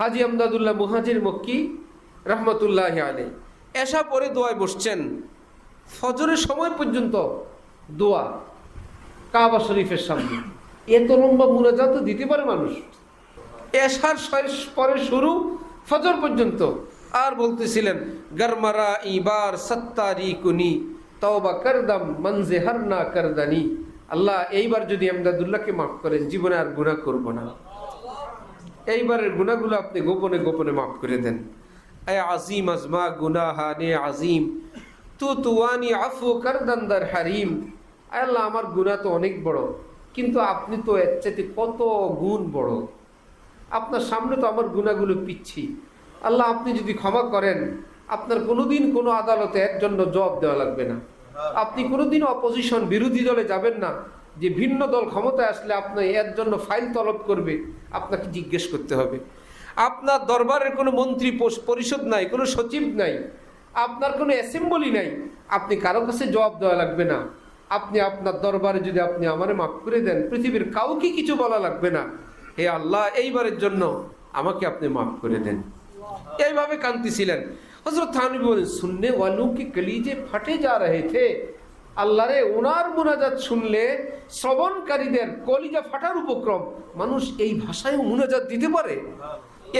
হাজী আমদাদুল্লাহ মুহাজির মক্কি রহমতুল্লাহ আলাইহি এশা পরে দোয়ায় বসছেন, ফজরের সময় পর্যন্ত দোয়া কাবা শরীফের সামনে। এত লম্বা মুনাজাত দিতে পারে মানুষ? এশার পরে শুরু, ফজর পর্যন্ত। আর বলতেছিলেন, গরমারা ইবার সত্তারি কুনি তওবা করদাম মনজে হরনা করদানি। আল্লাহ, এইবার যদি আমদাদুল্লাহকে মাফ করেন, জীবনে আর গুনাহ করব না। এইবারের গুনাহগুলো আপনি গোপনে গোপনে মাফ করে দেন। এ আজিম আজমা গুনাহানে আজিম তু তুয়ানি আফু করদান্দার হারিম। আল্লাহ, আমার গুনাহ তো অনেক বড়, কিন্তু আপনি তো এর চাইতে কত গুণ বড়। আপনার সামনে তো আমার গুনাহগুলো পিচ্ছি। আল্লাহ, আপনি যদি ক্ষমা করেন, আপনার কোনোদিন কোনো আদালতে এর জন্য জবাব দেওয়া লাগবে না। আপনি কোনোদিন অপোজিশন বিরোধী দলে যাবেন না যে ভিন্ন দল ক্ষমতায় আসলে আপনি এর জন্য ফাইল তলব করবে, আপনাকে জিজ্ঞেস করতে হবে। আপনার দরবারের কোনো মন্ত্রী পরিষদ নাই, কোনো সচিব নাই, আপনার কোনো অ্যাসেম্বলি নাই, আপনি কারো কাছে জবাব দেওয়া লাগবে না। আপনি আপনার দরবারে যদি আপনি আমারে মাফ করে দেন, পৃথিবীর কাউকে কিছু বলা লাগবে না। হে আল্লাহ, এইবারের জন্য আমাকে আপনি মাফ করে দেন। এইভাবে কাঁদতেছিলেন। হযরত থানভী বলেন, সুননে ওয়ালোं के कलीजे फटे जा रहे थे। আল্লাহ রে, ওনার মুনাজাত শুনলে শ্রবণকারীদের কলিজা ফাটার উপক্রম। মানুষ এই ভাষায় মুনাজাত দিতে পারে,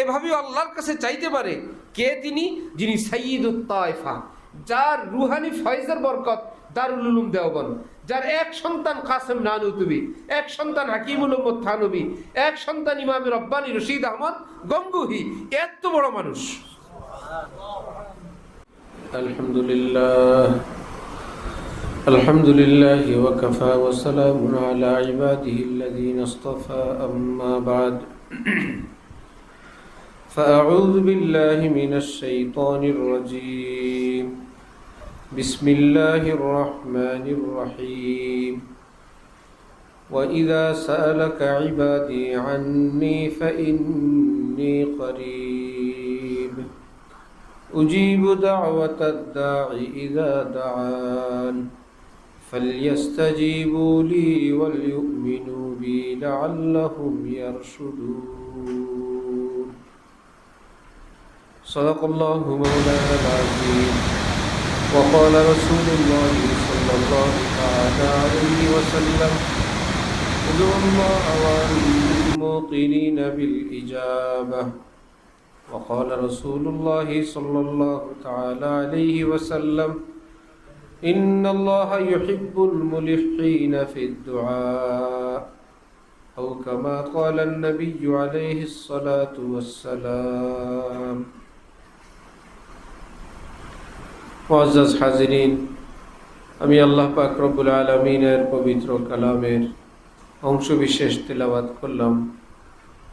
এভাবেও আল্লাহর কাছে চাইতে পারে। কে তিনি? যিনি সাইয়্যিদুত তায়েফা, যার রুহানি ফয়জের বরকত দারুল উলুম দেওবন্দ, যার এক সন্তান কাসেম নানুতুবি, এক সন্তান হাকিমুল উম্মত থানভী, এক সন্তান ইমাম রব্বানী রশিদ আহমদ গঙ্গুহি। এত বড় মানুষ। আলহামদুলিল্লাহ, আলহামদুলিল্লাহ ওয়া কাফা ওয়া সালামুন আলা ইবাদিহিল্লাযীনা ইসতাফা, আম্মা বা'দ। فأعوذ بالله من الشيطان الرجيم. بسم الله الرحمن الرحيم. وإذا سألك عبادي عني فإني قريب أجيب دعوة الداع إذا دعان فليستجيبوا لي وليؤمنوا بي لعلهم يرشدون. صدق الله مولانا العظيم. وقال رسول الله صلى الله تعالى عليه وسلم ادعوا الله وأنتم موقنين بالإجابة. وقال رسول الله صلى الله تعالى عليه وسلم إن الله يحب الملحين في الدعاء، أو كما قال النبي عليه الصلاة والسلام. মুআজ্জাজ হাজিরিন, আমি আল্লাহ পাক রব্বুল আলামিনের পবিত্র কালামের অংশ বিশেষ তেলাওয়াত করলাম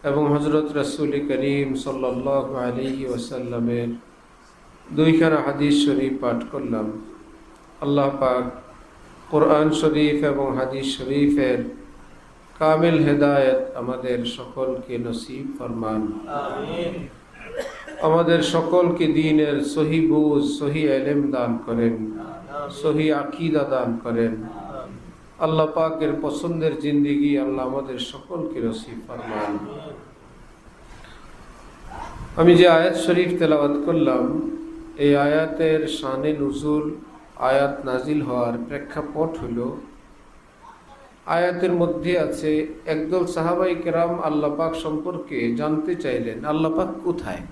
এবং হযরত রাসূল করিম সাল্লাল্লাহু আলাইহি ওয়াসাল্লামের দুইখানা হাদিস শরীফ পাঠ করলাম। আল্লাহ পাক কোরআন শরীফ এবং হাদিস শরীফের কামিল হেদায়েত আমাদের সকলকে নসিব ফরমান। আমিন। আমাদের সকলকে দ্বীনের সহি বুঝ, সহি ইলম দান করেন, সহি আকীদা দান করেন। আল্লাহ পাকের পছন্দের জিন্দেগি আল্লাহ আমাদের সকলকে নসিব ফরমান। আমি যে আয়াত শরীফ তেলাওয়াত করলাম, এই আয়াতের শানে নুজুল, আয়াত নাজিল হওয়ার প্রেক্ষাপট হলো, আয়াতের মধ্যে আছে একদল সাহাবাই কেরাম আল্লাহ পাক সম্পর্কে জানতে চাইলেন, আল্লাহ পাক কোথায়?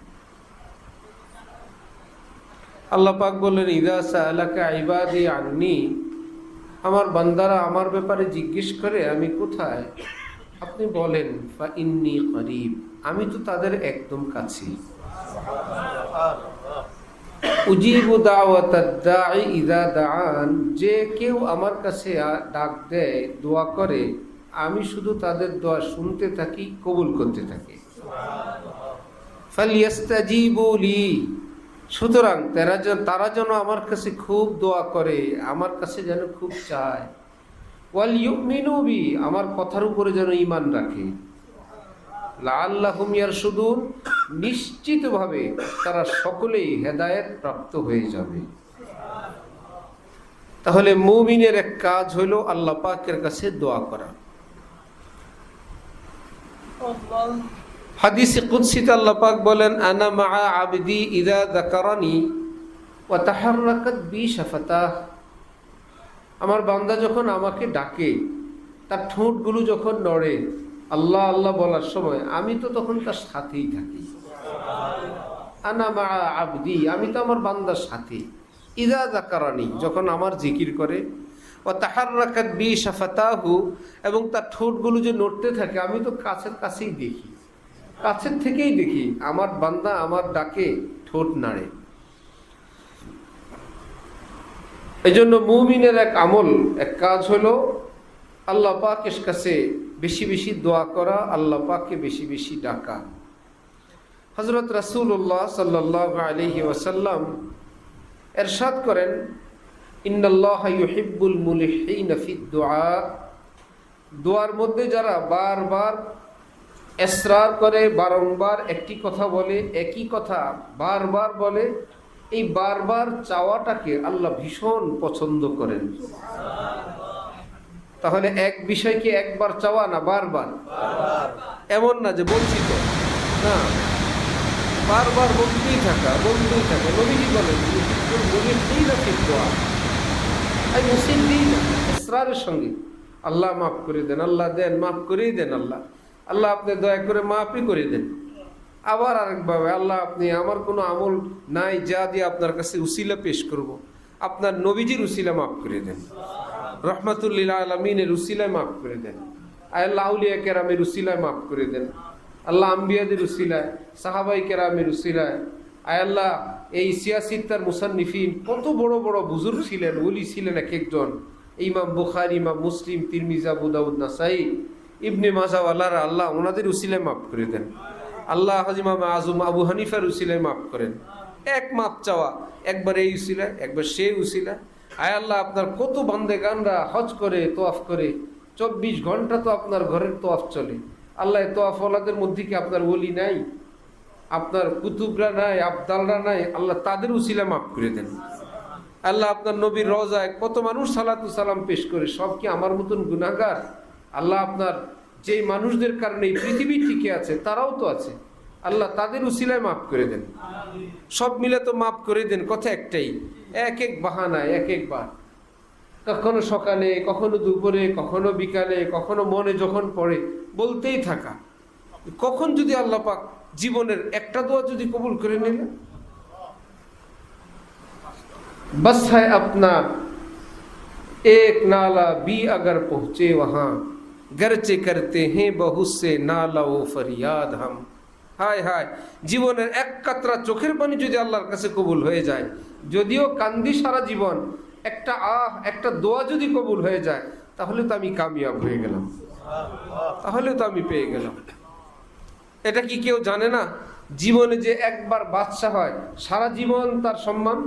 আল্লাহ পাক বললেন, ইযা সাআলাকা ইবাদি আন্নী, আমার বান্দারা আমার ব্যাপারে জিজ্ঞেস করে আমি কোথায়, আপনি বলেন ফা ইন্নী করিব, আমি তো তাদের একদম কাছে। উজিবু দাওয়াতাদ দাঈ ইযা দাআন, যে কেউ আমার কাছে ডাক দেয়, দোয়া করে, আমি শুধু তাদের দোয়া শুনতে থাকি, কবুল করতে থাকি। ফালইস্তাজিবু লি, সুতরাং তারা যেন আমার কাছে খুব দোয়া করে, আমার কাছে যেন খুব চায়। ওয়াল ইউমিনু বি, আমার কথার উপরে যেন ঈমান রাখে। লাআল্লাহুম ইয়ারশুদুন, নিশ্চিতভাবে তারা সকলেই হেদায়েত প্রাপ্ত হয়ে যাবে। তাহলে মুমিনের এক কাজ হইল আল্লাহ পাকের কাছে দোয়া করা। হাদিসে কুদসিতে আল্লাহ পাক বলেন, আনা মা আবদি ইযা যাকারানি ওয়া তাহাররাকাত বি শাফাতাহ। আমার বান্দা যখন আমাকে ডাকে, তার ঠোঁটগুলো যখন নড়ে আল্লাহ আল্লাহ বলার সময়, আমি তো তখন তার সাথেই থাকি। আনা মা আবদি, আমি তো আমার বান্দার সাথে। ইযা যাকারানি, যখন আমার জিকির করে। ওয়া তাহাররাকাত বি শাফাতাহু, এবং তার ঠোঁটগুলো যে নড়তে থাকে, আমি তো কাছেই দেখি, কাছের থেকেই দেখি আমার বান্দা আমার ডাকে ঠোঁট নাড়ে। এই জন্য মুমিনের এক আমল, এক কাজ হলো আল্লাহ পাকের কাছে বেশি বেশি দোয়া করা, আল্লাহ পাককে বেশি বেশি ডাকা। হযরত রাসূলুল্লাহ সাল্লাল্লাহু আলাইহি ওয়াসাল্লাম ইরশাদ করেন, ইন্নাল্লাহা ইউহিব্বুল মুলিহিনা ফিদ দুআ। দোয়ার মধ্যে যারা বারবার ইসরার করে, বারংবার একটি কথা বলে, একই কথা বারবার বলে, এই বারবার চাওয়াটাকে আল্লাহ ভীষণ পছন্দ করেন। তাহলে এক বিষয়কে একবার চাওয়া না, বারবার। এমন না যে বলছি তো, না, বারবার বলতেই থাকা, বলতেই থাকা। নবীজি বলেন ইসরারের সঙ্গে, আল্লাহ মাফ করে দেন, আল্লাহ দেন, মাফ করেই দেন, আল্লাহ আল্লাহ আপনি দয়া করে মাফই করে দেন। আবার আরেকভাবে, আল্লাহ আপনি, আমার কোনো আমল নাই যা দিয়ে আপনার কাছে উসিলা পেশ করব, আপনার নবীজির উসিলা মাফ করে দেন, রহমাতুল লিল আলামিনের উসিলায় মাফ করে দেন, আল্লাহ আউলিয়া কেরামের উসিলায় মাফ করে দেন, আল্লাহ আম্বিয়াদের উসিলায়, সাহাবাই কেরামের উসিলায়। আল্লাহ এই সিয়াসিত্তার মুসান্নিফিন কত বড় বড় বুজুর্গ ছিলেন, ওলি ছিলেন এক একজন, ইমাম বুখারী, ইমাম মুসলিম, তিরমিজি, আবু দাউদ, নাসাই, ইবনে মাজাহ, আল্লাহ ওনাদের উসিলায় মাফ করে দেন। আল্লাহ ইমাম আজম আবু হানিফার উসিলায় মাফ করেন। এক মাপ চাওয়া, একবার এই উসিলায়, একবার সেই উসিলায়। আল্লাহ আপনার কত বান্দেগানরা হজ করে, তোয়াফ করে, 24 ঘন্টা তো আপনার ঘরের তোয়াফ চলে। আল্লাহ তোয়াফ ওয়ালাদের মধ্যে কি আপনার ওলি নাই, আপনার কুতুবরা নাই, আবদালরা নাই? আল্লাহ তাদের উসিলায় মাফ করে দেন। আল্লাহ আপনার নবীর রওজায় কত মানুষ সালাতু সালাম পেশ করে, সব কি আমার মতন গুনাহগার? আল্লাহ আপনার যেই মানুষদের কারণে এই পৃথিবী টিকে আছে, তারাও তো আছে, আল্লাহ তাদের উসিলায় মাফ করে দেন। সব মিলে তো মাফ করে দেন, কথা একটাই, এক এক বাহানায়, এক একবার, কখনো সকালে, কখনো দুপুরে, কখনো বিকালে, কখনো মনে যখন পড়ে বলতেই থাকা। কখন যদি আল্লাহ পাক জীবনের একটা দোয়া যদি কবুল করে নিলেন, बस है अपना एक नाला भी अगर पहुंचे वहां गरचे करते हैं बहुत से नाला ও फरियाद हम। হায় হায়, জীবনের এক কাতরা চোখের পানি যদি আল্লাহর কাছে কবুল হয়ে যায়, যদিও কান্দি সারা জীবন, একটা দোয়া যদি কবুল হয়ে যায়, তাহলে তো আমি কামিয়াব হয়ে গেলাম, তাহলে তো আমি পেয়ে গেলাম। এটা কি কেউ জানে না? জীবনে যে একবার বাদশা হয়, সারা জীবন তার সম্মান,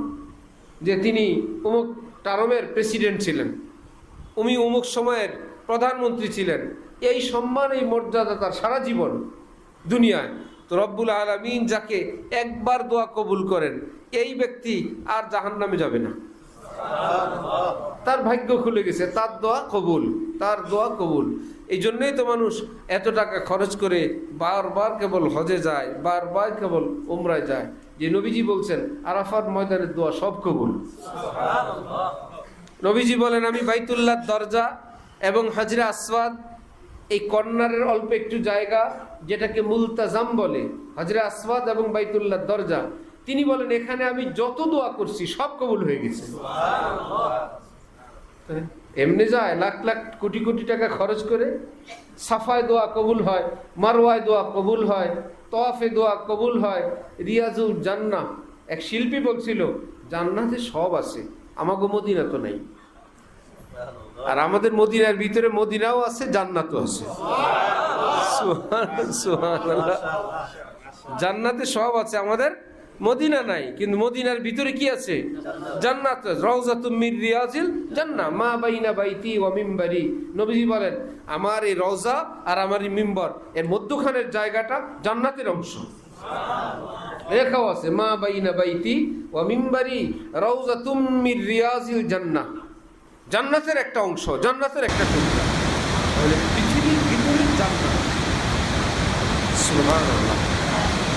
যে তিনি অমুক টার্মের প্রেসিডেন্ট ছিলেন, উনি অমুক সময়ের প্রধানমন্ত্রী ছিলেন, এই সম্মান, এই মর্যাদা তার সারা জীবন দুনিয়ায়। তো রব্বুল আলামিন যাকে একবার দোয়া কবুল করেন, এই ব্যক্তি আর জাহান্নামে যাবে না, তার ভাগ্য খুলে গেছে, তার দোয়া কবুল, তার দোয়া কবুল। এই জন্যই তো মানুষ এত টাকা খরচ করে বারবার কেবল হজে যায়, বারবার কেবল উমরায় যায়। যে নবীজি বলছেন আরাফাত ময়দানের দোয়া সব কবুল। নবীজি বলেন, আমি বাইতুল্লাহর দরজা এবং হাজরে আসওয়াদ, এই কর্নারের অল্প একটু জায়গা যেটাকে মুলতাজাম বলে, হাজরে আসওয়াদ এবং বাইতুল্লাহর দরজা, তিনি বলেন এখানে আমি যত দোয়া করছি সব কবুল হয়ে গেছে। এমনি যায় লাখ লাখ কোটি কোটি টাকা খরচ করে, সাফায় দোয়া কবুল হয়, মারওয়ায় দোয়া কবুল হয়, তওয়াফে দোয়া কবুল হয়, রিয়াজুল জান্নাহ। এক শিল্পী বলছিল, জান্নাতে সব আছে, আমাগো মদিনা তো নাই। আর আমাদের মদিনার ভিতরে মদিনাও আছে, জান্নাতও আছে। সুবহানাল্লাহ, জান্নাতে সব আছে, আমাদের মদিনা নাই, কিন্তু মদিনার ভিতরে কি আছে? জান্নাত। রওজাতুম মির রিয়াজিল জান্নাহ মা বাইনা বাইতি ওয়া মিম্বারি। নবীজি বলেন, আমার এই রওজা আর আমার এই মিম্বর এর মধ্যখানের জায়গাটা জান্নাতের অংশ। লেখাও আছে, মা বাইনা বাইতি ওয়া মিম্বারি রওজাতুম মির রিয়াজিল জান্নাহ, জান্নাতের একটা অংশ, জান্নাতের একটা টুকরা। তাহলে পৃথিবীর ভিতরে জান্নাত। সুবহানাল্লাহ।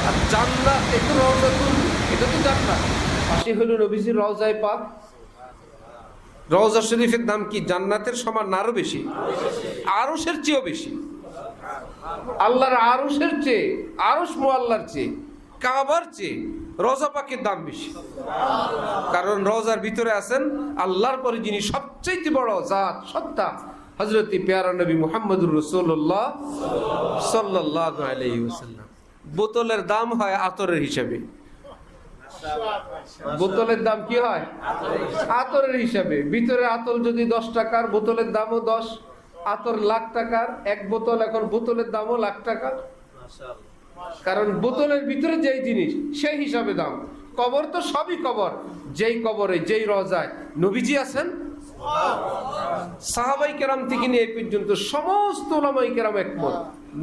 আর জান্নাত এই তো রওজাতুল, এটা তো জান্নাত, পাশে হলো নবীজির রওজায়ে পাক। রওজা শরীফের দাম কি জান্নাতের সমান না আরো বেশি? আরশের চেয়েও বেশি। আল্লাহর আরশের চেয়ে, আরশ মুআল্লার চেয়ে, কাবার চেয়ে রওজা পাকের দাম বেশি। কারণ রওজার ভিতরে আছেন আল্লাহর পরে যিনি সবচেয়ে বড় জাত, সত্তা, হযরত পেয়ারা নবী মুহাম্মদুর রাসূলুল্লাহ সাল্লাল্লাহু আলাইহি ওয়াসাল্লাম। বোতলের দাম হয় আতরের হিসাবে। বোতলের দাম কি হয়? আতরের হিসাবে। ভিতরে আতর যদি 10 টাকার, বোতলের দামও 10। আতর লাখ টাকার, এক বোতল এখন বোতলের দামও লাখ টাকা। কারণ বোতলের ভিতরে যেই জিনিস সেই হিসাবে দাম। কবর তো সবই কবর, যেই কবরে যেই রওজায় নবীজি আছেন, সাহাবাই কেরাম থেকে নিয়ে এই পর্যন্ত সমস্ত উলামায়ে কেরাম একমত,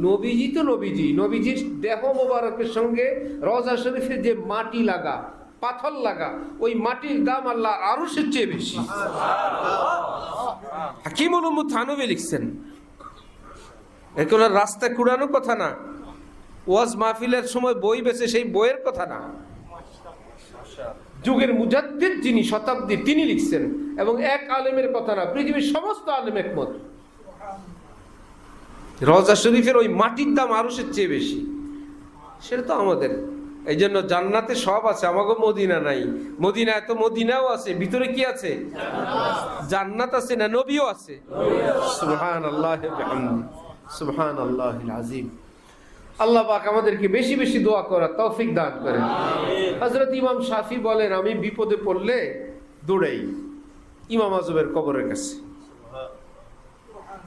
নবীজি তো নবীজি, নবীজির দেহ মোবারকের সঙ্গে রওজা শরীফে যে মাটি লাগা, পাথর লাগা, ওই মাটির দাম আল্লাহ আরশের চেয়ে বেশি। হাকিমুল উম্মত থানভী লিখছেন, এখন আর রাস্তায় কুড়ানো কথা না, ওয়াজ মাহফিলের সময় বই বেচে সেই বইয়ের কথা না, যুগের মুজাদ্দিদ যিনি, শতাব্দী, তিনি লিখছেন। এবং এক আলেমের কথা না, পৃথিবীর সমস্ত আলেম একমত, রওজা শরীফের ওই মাটির দাম আরশের চেয়ে বেশি। সেটা তো আমাদের, এই জন্য জান্নাতে সব আছে, আমাকে মদিনা নাই। মদিনায় তো মদিনাও আছে, ভিতরে কি আছে? জান্নাত আছে না নবীও আছে। সুবহানাল্লাহি ওয়া বিহামদিহি, সুবহানাল্লাহিল আযীম। আল্লাহ পাক আমাদেরকে বেশি বেশি দোয়া করার তৌফিক দান করেন। হযরত ইমাম শাফি বলেন, আমি বিপদে পড়লে দৌড়াই ইমাম আজমের কবরের কাছে,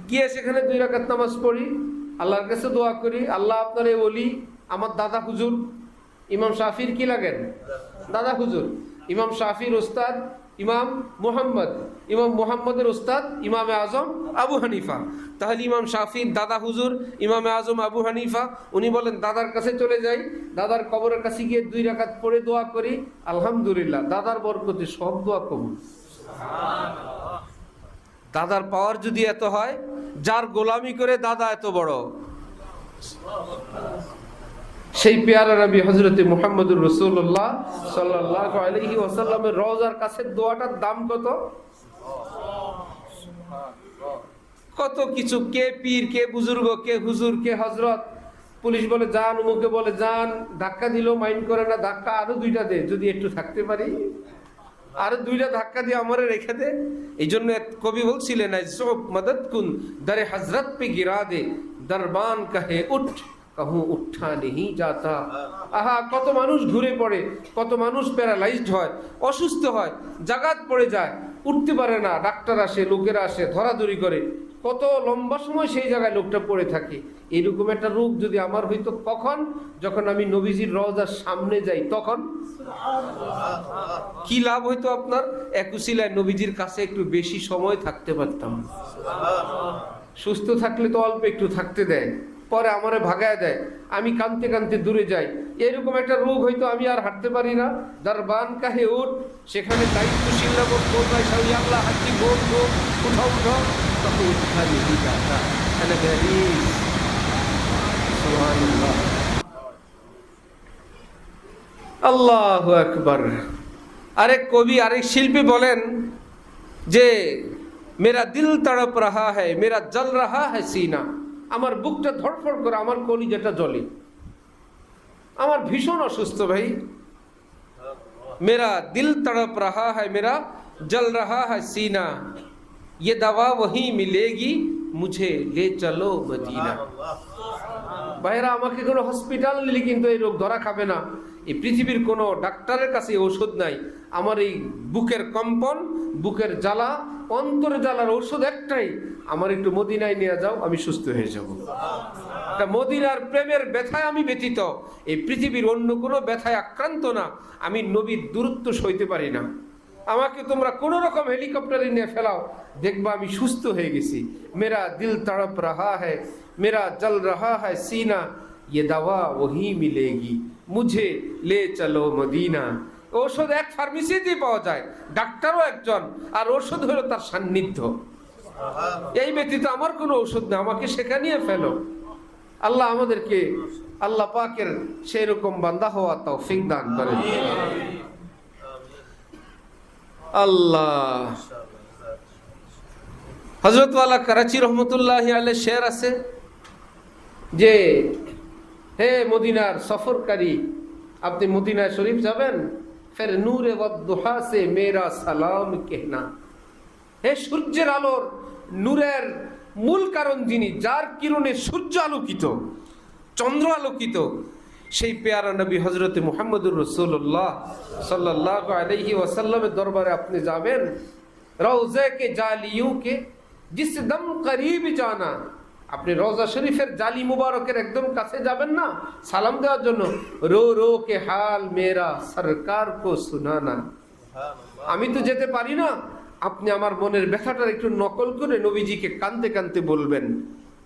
গিয়ে সেখানে 2 রাকাত নামাজ পড়ি, আল্লাহর কাছে দোয়া করি, আল্লাহ আপনার এই ওলি আমার দাদা হুজুর। ইমাম শাফির কি লাগেন? দাদা হুজুর। ইমাম শাফির ওস্তাদ ইমাম মুহাম্মদ, ইমাম মুহাম্মদের ওস্তাদ ইমামে আজম আবু হানিফা। তাহলে ইমাম শাফির দাদা হুজুর ইমামে আজম আবু হানিফা। উনি বলেন দাদার কাছে চলে যাই, দাদার কবরের কাছে গিয়ে 2 রাকাত পড়ে দোয়া করি, আলহামদুলিল্লাহ দাদার বরকতে সব দোয়া কবুল। দাদার পাওয়ার যদি এত হয়, যার গোলামি করে দাদা এত বড়, সেই পেয়ারা নবী হযরত মুহাম্মদুর রাসূলুল্লাহ সাল্লাল্লাহু আলাইহি ওয়াসাল্লামের রওজার কাছে দোয়াটার দাম কত? কত কিছু, কে পীর, কে বুজুর্গ, কে হুজুর, কে হযরত। পুলিশ বলে যান, মুখে বলে যান, ধাক্কা দিল মাইন্ড করে না, ধাক্কা আরো 2টা দে, যদি একটু থাকতে পারি আরো 2টা ধাক্কা দিয়ে আমারে রেখে দে। এই জন্য কবি বলছিলেন, মদদ কুন দরে হযরত পে গিরা দে, দরবান কাহে উঠ कहूँ उठा नहीं जाता। আহা, কত মানুষ ঘুরে পড়ে, কত মানুষ প্যারালাইজড হয়, অসুস্থ হয়, জাগাত পড়ে যায়, উঠতে পারে না, ডাক্তার আসে, লোকেরা আসে, ধরাধরি করে, কত লম্বা সময় সেই জায়গায় লোকটা পড়ে থাকে। এরকম একটা রোগ যদি আমার হইতো, কখন? যখন আমি নবীজির রওজার সামনে যাই, তখন কি লাভ হইতো আপনার? একুশিলায় নবীজির কাছে একটু বেশি সময় থাকতে পারতাম। সুস্থ থাকলে তো অল্প একটু থাকতে দেয়, পরে আমারে ভাগায় দেয়, আমি কাঁদতে কাঁদতে দূরে যাই। এরকম একটা রোগ হয়তো আমি আর হাঁটতে পারি না। দরবান কাহে উঠ, সেখানে দায়িত্বশীল লোক কোথায় সবাই আল্লাহ হাতি বোল বোল উঠাও উঠাও, তখন উঠা নিয়ে যাতা। সুবহানাল্লাহ, আল্লাহু আকবার। আরেক কবি, আরেক শিল্পী বলেন যে মেরা দিল তড়প রাহা হ্যায়, মেরা জল রাহা হ্যায় সিনা। আমার বুকটা ধড়ফড় করে, আমার কলিজাটা জ্বলে, আমার ভীষণ অসুস্থ ভাই। মেরা দিল তড়প রাহা হ্যায়, মেরা জল রাহা হ্যায় সিনা, ये दवा वही मिलेगी मुझे ले चलो मदीना। ভাইরা, আমাকে কোনো হসপিটাল নিলে কিন্তু এই রোগ ধরা খাবে না। এই পৃথিবীর কোনো ডাক্তারের কাছে ওষুধ নাই। আমার এই বুকের কম্পন, বুকের জ্বালা, অন্তরে জ্বালার ওষুধ একটাই, আমার একটু মদিনায় নিয়ে যাও, আমি সুস্থ হয়ে যাব। তা মদিনার প্রেমের ব্যথায় আমি ব্যথিত, এই পৃথিবীর অন্য কোনো ব্যথায় আক্রান্ত না। আমি নবীর দূরত্ব সইতে পারি না। আমাকে তোমরা কোনো রকম হেলিকপ্টারে নিয়ে ফেলাও, দেখবা আমি সুস্থ হয়ে গেছি। মেরা দিল তড়প রাহা হ্যায়, মেরা জল রাহা হ্যায় সিনা, ये दवा वही मिलेगी मुझे ले चलो मदीना। ঔষধ এক ফার্মেসিতেই পাওয়া যায়, ডাক্তারও একজন, আর ঔষধ হলো তার সান্নিধ্য। এই ব্যতীত আমার কোনো ঔষধ না, আমাকে সেখানে ফেলো। আল্লাহ আমাদেরকে আল্লাহ পাকের সেই রকম বান্দা হওয়া তৌফিক দান করেন। আল্লাহ। হযরত ওয়ালা করাচি রহমতুল্লাহি আলাইহি শের আছে যে, হে মদিনার সফরকারী, আপনি মদিনা শরীফ যাবেন, ফের নূরে ওয়াদ্দুহা সে মেরা সালাম কেহনা। হে সূর্যের আলোর নূরের মূল কারণ যিনি, যার কিরণে সূর্য আলোকিত, চন্দ্র আলোকিত, সেই পেয়ারা নবী হযরত মুহাম্মদুর রাসূলুল্লাহ সাল্লাল্লাহু আলাইহি ওয়াসাল্লামের দরবারে আপনি যাবেন। রওজা কে জালিয়ু কে জিস দম করিব জানা, আপনি রওজা শরীফের জালি মুবারকের একদম কাছে যাবেন না সালাম দেওয়ার জন্য, রো রো কে হাল মেরা সরকার কো সুনানা। আমি তো যেতে পারি না, আপনি আমার মনের ব্যথাটার একটু নকল করে নবীজিকে কাঁদতে কাঁদতে বলবেন,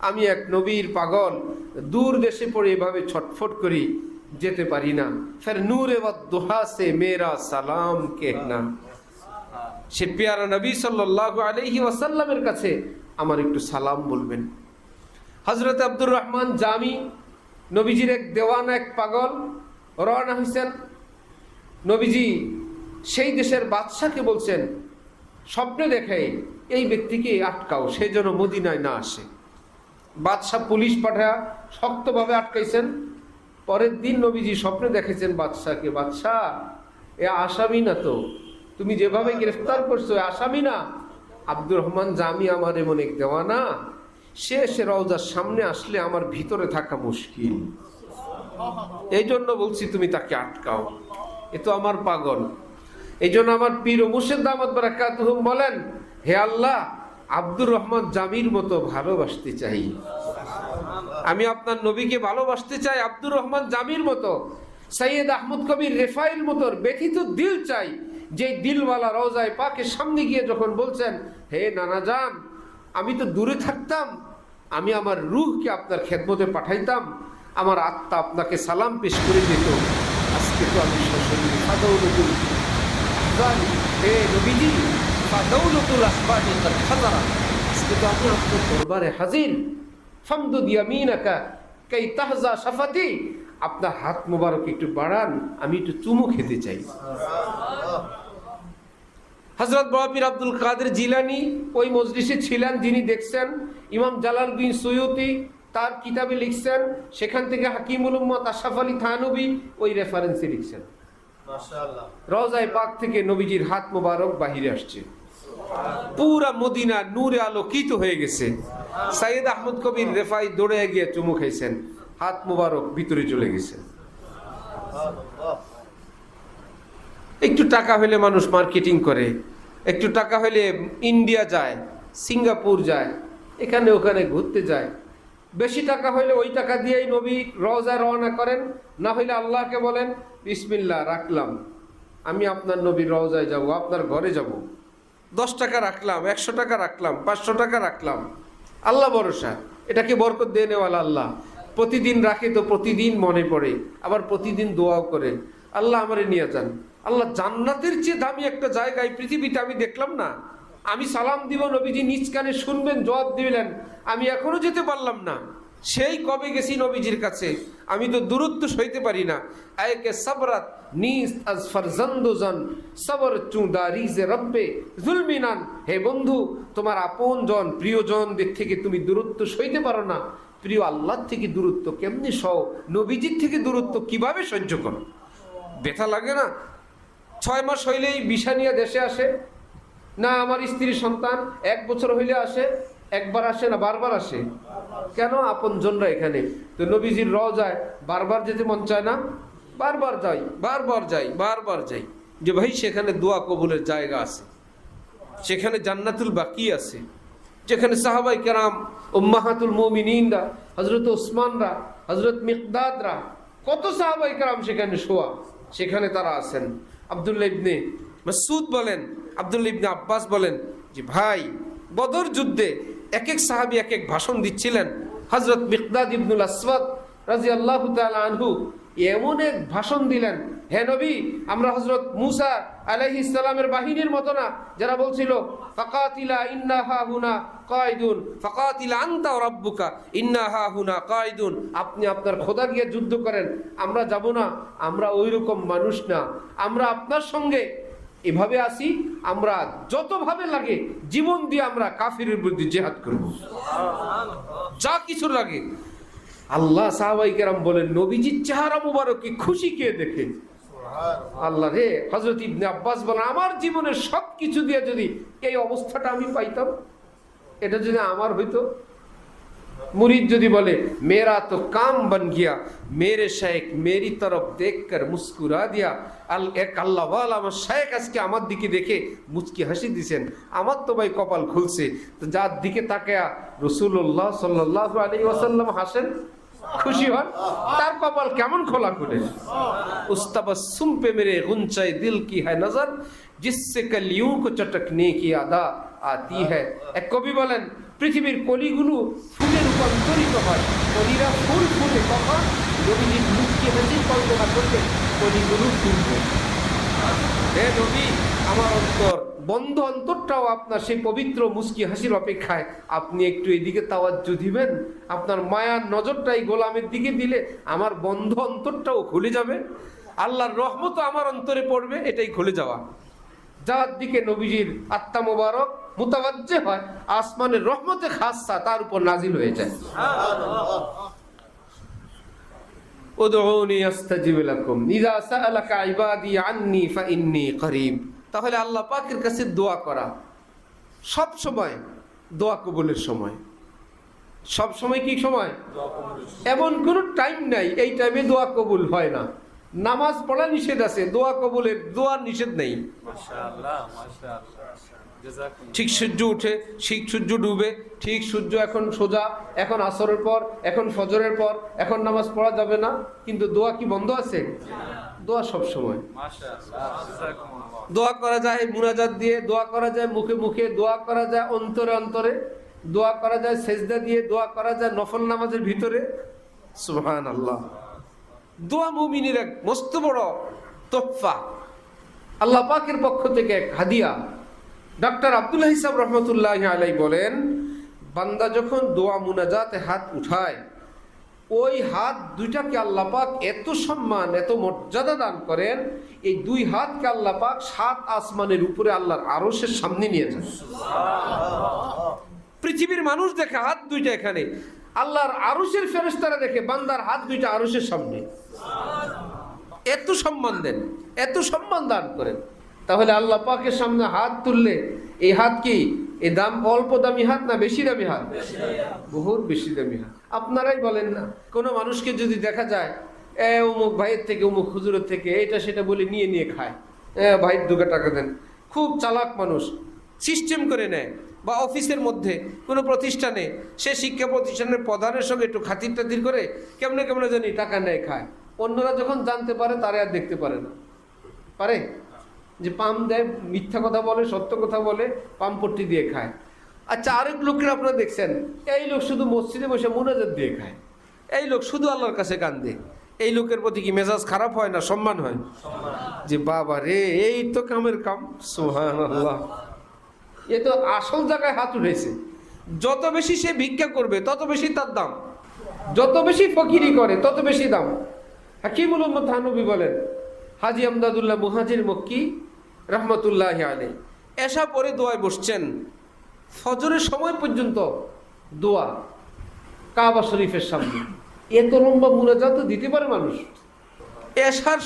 আমি এক নবীর পাগল, দূর দেশে পড়ে এভাবে ছটফট করি, যেতে পারি না। ফের নূরে ওয়াদ্দুহা সে মেরা সালাম কেহনা। সে পেয়ারা নবী সাল্লাল্লাহু আলাইহি ওয়াসাল্লামের কাছে আমার একটু সালাম বলবেন। হযরত আব্দুর রহমান জামি, নবীজির এক দেওয়ানা, এক পাগল, রওনা হয়েছেন। নবীজি সেই দেশের বাদশাকে বলছেন, স্বপ্নে দেখে এই ব্যক্তিকে আটকাও, সেই জন্য মদিনায় না আসে। বাদশাহ পুলিশ পাঠা শক্তভাবে আটকাইছেন। পরের দিন নবীজি স্বপ্নে দেখেছেন বাদশাহকে, বাদশাহ এ আসামি না তো, তুমি যেভাবে গ্রেফতার করছো আসামি না। আব্দুর রহমান জামি আমার এমন এক দেওয়ানা, সে রওজার সামনে আসলে আমার ভিতরে থাকা মুশকিল, এই জন্য বলছি তুমি তাকে আটকাও, এ তো আমার পাগল। এই জন্য আমার পীর ও মুর্শিদ দামাত বারাকাতুহুম বলেন, হে আল্লাহ, আব্দুর রহমান জামির মতো ভালোবাসতে চাই, আমি আপনার নবীকে ভালোবাসতে চাই আব্দুর রহমান জামির মতো, সৈয়দ আহমদ কবির রেফাইল মতো ব্যথিত দিল চাই, যে দিলওয়ালা রওজায়ে পাকের সামনে গিয়ে যখন বলছেন, হে নানা জান, আমি তো দূরে থাকতাম, আমি আমার রূহকে আপনার খেদমতে পাঠাইতাম, আমার আত্মা আপনাকে সালাম পেশ করে দিত, আজকে তো আমি সশরীরে ফাদাউলুল আহজানি, হে নবীজি ফাদাউলুল আহবানি কদ হাজারা, আজকে তো আমি আপনার দরবারে হাজির, ফামদুদ ইয়ামিনাকা কাই তাহজা শাফাতি, আপনার হাত মোবারক একটু বাড়ান, আমি একটু চুমু খেতে চাই। হযরত বাবা পীর আব্দুল কাদের জিলানী ওই মজলিসে ছিলেন, যিনি দেখছেন ইমাম জালালউদ্দিন সুয়ুতি তার কিতাবে লিখছেন, সেখান থেকে হাকিমুল উম্মত আশরাফ আলী থানভী ওই রেফারেন্সে লিখছেন, মাশাআল্লাহ, রওজায়ে পাক থেকে নবীজির হাত মোবারক বাহিরে আসছে, পুরা মদিনা নূরে আলোকিত হয়ে গেছে। সৈয়দ আহমদ কবির রেফাই দৌড়ে গিয়ে চুমু খাইছেন, হাত মোবারক ভিতরে চলে গেছে। একটু টাকা হলে মানুষ মার্কেটিং করে, একটু টাকা হলে ইন্ডিয়া যায়, সিঙ্গাপুর যায়, এখানে ওখানে ঘুরতে যায়। বেশি টাকা হলে ওই টাকা দিয়েই নবী রওজায় রওনা করেন, না হইলে আল্লাহকে বলেন, বিসমিল্লাহ রাখলাম, আমি আপনার নবীর রওজায় যাব, আপনার ঘরে যাব, 10 টাকা রাখলাম, 100 টাকা রাখলাম, 500 টাকা রাখলাম, আল্লাহ ভরসা, এটাকে বরকত দিয়ে নেওয়ালা আল্লাহ। প্রতিদিন রাখে তো প্রতিদিন মনে পড়ে, আবার প্রতিদিন দোয়াও করে, আল্লাহ আমারে নিয়ে যান। আল্লাহ, জান্নাতের চেয়ে দামি একটা জায়গায় পৃথিবীতে আমি দেখলাম না, আমি সালাম দিব, নবীজি নিজ কানে শুনবেন, জবাব দিলেন, আমি এখনো যেতে পারলাম না, সেই কবে গেছি নবীজির কাছে, আমি তো দূরত্ব সইতে পারি না। আয়কে সাবরাত নিস আজ ফরজন্দুজন সবর চুদারি যে রব্বে জুলমিনান, হে বন্ধু, তোমার আপন জন প্রিয়জনদের থেকে তুমি দূরত্ব সইতে পারো না, প্রিয় আল্লাহর থেকে দূরত্ব কেমনি সও, নবীজির থেকে দূরত্ব কিভাবে সহ্য করো? ব্যথা লাগে না? 6 মাস হইলেই ভিসা নিয়ে দেশে আসে না, আমার স্ত্রী সন্তান 1 বছর হইলে আসে, একবার আসে না বারবার আসে, কেন? আপন জনরা এখানে। তো নবীজির রওজায় বারবার যেতে মন চায় না, বারবার যাই, বারবার যাই, বারবার যাই, যে ভাই সেখানে দোয়া কবুলের জায়গা আছে, সেখানে জান্নাতুল বাকি আছে, যেখানে সাহাবায়ে কেরাম, উম্মাহাতুল মুমিনিনরা, হযরত ওসমানরা, হযরত মিকদাদরা, কত সাহাবায়ে কেরাম সেখানে শোয়া, সেখানে তারা আছেন। আব্দুল্লাহ ইবনে মাসউদ বলেন, আব্দুল্লাহ ইবনে আব্বাস বলেন যে ভাই, বদর যুদ্ধে এক এক সাহাবী এক এক ভাষণ দিচ্ছিলেন। হযরত মিকদাদ ইবনুল আসওয়াদ রাদিয়াল্লাহু তাআলা আনহু এমন এক ভাষণ দিলেন, হে নবী, আমরা হযরত মুসা আলাইহিস সালামের বাহিনীর মতো না, যারা বলছিল ফাকাতিলা ইন্না হাহুনা কায়দুন, ফাকাতিলা আনতা ওয়া রাব্বুকা ইন্না হাহুনা কায়দুন। আপনি আপনার খোদা গিয়ে যুদ্ধ করেন, আমরা যাব না। আমরা ওই রকম মানুষ না, আমরা আপনার সঙ্গে এভাবে আসি, আমরা যতভাবে লাগে জীবন দিয়ে আমরা কাফিরের বিরুদ্ধে জিহাদ করব, যা কিছু লাগে। আল্লাহ, সাহাবায়ে কেরাম বলেন, নবীজির চেহারা মুবারক কি খুশি কে দেখে। আল্লাহ রে, হযরত ইবনে আব্বাস বলেন, আমার জীবনের সব কিছু দিয়ে যদি এই অবস্থাটা আমি পাইতাম, এটা যদি আমার হইতো। মুরিদ যদি বলে, মেরা তো কাম বন গিয়া, মেরে শেখ মেরি তরফ দেখকর মুস্কুরা দিয়া। এক আল্লাহওয়ালা আমার শেখ আজকে আমার দিকে দেখে মুচকি হাসি দিছেন, আমার তো ভাই কপাল খুলছে। তো যার দিকে তাকায়া রাসূলুল্লাহ সাল্লাল্লাহু আলাইহি ওয়াসাল্লাম হাসেন, খুশি হন, তার কপাল কেমন খোলা খুলে। উস্তাবসুম পে মেরে গুনচায়ে দিল কি হ্যায় নজর, জিসসে কলিয়োं को চটকনে কি আদা আতি হ্যায়। এক কবি বলেন, পৃথিবীর কলিগুলো ফুলে রূপান্তরিত হয়, কলিরা ফুল ফুলে কখন নবীজির মুখকে হাসি কল্পনা করলে কলিগুলো ফুলবে। হে নবী, আমার অন্তর বন্ধ, অন্তরটাও আপনার সেই পবিত্র মুস্কি হাসির অপেক্ষায়। আপনি একটু এদিকে তাওয়াজ্জু দিবেন, আপনার মায়ার নজরটাই গোলামের দিকে দিলে আমার বন্ধ অন্তরটাও খুলে যাবে, আল্লাহর রহমত আমার অন্তরে পড়বে। এটাই খুলে যাওয়া, যার দিকে নবীজির আত্মা মোবারক মুতাওয়াজ্জে হয়, আসমানের রহমতে খাসা তার উপর নাজিল হয়ে যায়। উদউনি আস্তাজিব লাকুম ইযা সাআলাকা ইবাদি আন্নী ফাইন্নী করিব। তাহলে আল্লাহ পাকের কাছে দোয়া করা সব সময় দোয়া কবুলের সময়। সব সময় কি সময়? এমন কোনো টাইম নাই এই টাইমে দোয়া কবুল হয় না। নামাজ পড়া নিষেধ আছে, দোয়া কবুলের দোয়ার নিষেধ নেই। মাশাআল্লাহ, মাশাআল্লাহ। ঠিক সূর্য উঠে, ঠিক সূর্য ডুবে, ঠিক সূর্য এখন সোজা, এখন আসরের পর, এখন ফজরের পর, এখন নামাজ পড়া যাবে না, কিন্তু দোয়া কি বন্ধ আছে? দোয়া সব সময়। দোয়া করা যায় মুনাজাত দিয়ে, দোয়া করা যায় মুখে মুখে, দোয়া করা যায় অন্তরে অন্তরে, দোয়া করা যায় সেজদা দিয়ে, দোয়া করা যায় নফল নামাজের ভিতরে। সুবহানাল্লাহ। দোয়া মুমিনের এক মস্ত বড় তোহফা, আল্লাহ পাকের পক্ষ থেকে এক হাদিয়া। ডক্টর আব্দুল্লাহ সাহেব রহমতুল্লাহ আলাইহি বলেন, বান্দা যখন দোয়া মুনাজাতে হাত উঠায়, ওই হাত দুইটাকে আল্লাহ পাক এত সম্মান, এত মর্যাদা দান করেন, এই দুই হাতকে আল্লাহ পাক 7 আসমানের উপরে আল্লাহর আরশের সামনে নিয়ে যান। পৃথিবীর মানুষ দেখে হাত দুইটা এখানে, আল্লাহর আরশের ফেরেশতারা দেখে বান্দার হাত দুইটা আরশের সামনে। এত সম্মান দেন, এত সম্মান দান করেন। তাহলে আল্লাহ পাকের সামনে হাত তুললে, এই হাত কি এই দাম অল্প দামি হাত না বেশি দামি হাত? বহুত বেশি দামি হাত। আপনারাই বলেন না, কোনো মানুষকে যদি দেখা যায় অমুক ভাইয়ের থেকে, অমুক হুজুরের থেকে এটা সেটা বলে নিয়ে নিয়ে খায়, ভাইয়ের 2 টাকা দেন, খুব চালাক মানুষ, সিস্টেম করে নেয়। বা অফিসের মধ্যে কোনো প্রতিষ্ঠানে, সে শিক্ষা প্রতিষ্ঠানের প্রধানের সঙ্গে একটু খাতির টাতির করে কেমনে কেমনে জানি টাকা নেয়, খায়। অন্যরা যখন জানতে পারে তারা আর দেখতে পারে না, পারে যে পাম দেয়, মিথ্যা কথা বলে, সত্য কথা বলে, পামপট্টি দিয়ে খায়। আচ্ছা, আরেক লোকের আপনারা দেখছেন, এই লোক শুধু মসজিদে বসে মুনাজাত দিয়ে খায়, এই লোক শুধু আল্লাহর কাছে কান্দে। এই লোকের প্রতি কি মেজাজ খারাপ হয় না সম্মান হয়? যে বাবা রে, এই তো কামের কাম। সুবহানাল্লাহ। এ তো আসল জায়গায় হাত উঠেছে। যত বেশি সে ভিক্ষা করবে তত বেশি তার দাম, যত বেশি ফকিরি করে তত বেশি দাম। হাকিমুল উম্মাহ থানবী বলেন, হাজী আমদাদুল্লাহ মুহাজির মক্কি রহমতুল্লাহ আলাইহি এশা পরে দোয়ায় বসছেন, ফজরের সময় পর্যন্ত দোয়া কাবা শরীফের সামনে। এত লম্বা মুনাজাত দিতে পারে মানুষ? এশার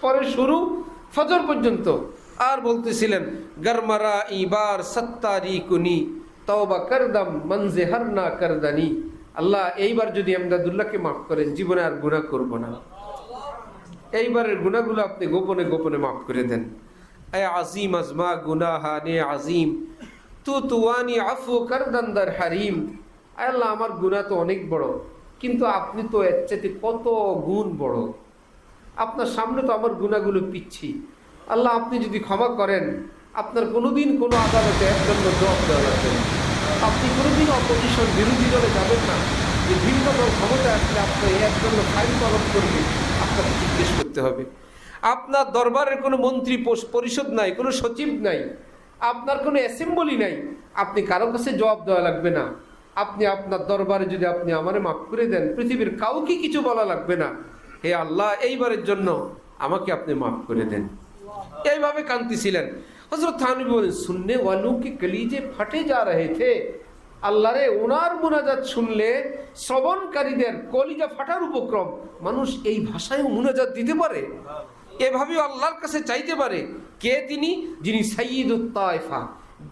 পরে শুরু, ফজর পর্যন্ত। আর বলতেছিলেন, গরমারা ইবার সত্তারি কুনি তওবা করদম মনজে হর না করদানি। আল্লাহ, এইবার যদি আমদাদুল্লাহকে মাফ করেন, জীবনে আর গুনাহ করব না। এইবারের গুনাহগুলো আপনি গোপনে গোপনে মাফ করে দেন। এ আজিম আজমা গুনাহানে আজিম তু তুয়ানি আফু করদান দার হারিম। আল্লাহ, আমার গুনাহ তো অনেক বড়, কিন্তু আপনি তো এর চাইতে কত গুণ বড়। আপনার সামনে তো আমার গুনাহগুলো পিচ্ছি। আল্লাহ, আপনি যদি ক্ষমা করেন, আপনার কোনোদিন কোনো আদালতে এর জন্য জবাব দেওয়া লাগবে না। আপনি কোনোদিন অপোজিশন বিরোধী দলে যাবেন না যে ভিন্ন দল ক্ষমতা আসলে আপনি এর জন্য ফাইল তলব করবে, আপনার কাছে জিজ্ঞেস করতে হবে। আপনার দরবারের কোনো মন্ত্রী পরিষদ নাই, কোনো সচিব নাই, আপনার কোনো অ্যাসেম্বলি নাই, আপনি কারো কাছে জবাব দেওয়া লাগবে না। আপনি আপনার দরবারে যদি আপনি আমারে মাফ করে দেন, পৃথিবীর কাউকে কিছু বলা লাগবে না, হে আল্লাহ এইবারের জন্য আমাকে আপনি মাফ করে দেন। এইভাবে কাঁদতেছিলেন। হযরত থানভী বলেন, सुनने वालों के कलीजे फटे जा रहे थे। আল্লাহ রে, ওনার মুনাজাত শুনলে শ্রবণকারীদের কলিজা ফাটার উপক্রম। মানুষ এই ভাষায়ও মুনাজাত দিতে পারে, এভাবেও আল্লাহর কাছে চাইতে পারে। কে তিনি? যিনি সাইয়্যিদুত তায়েফা,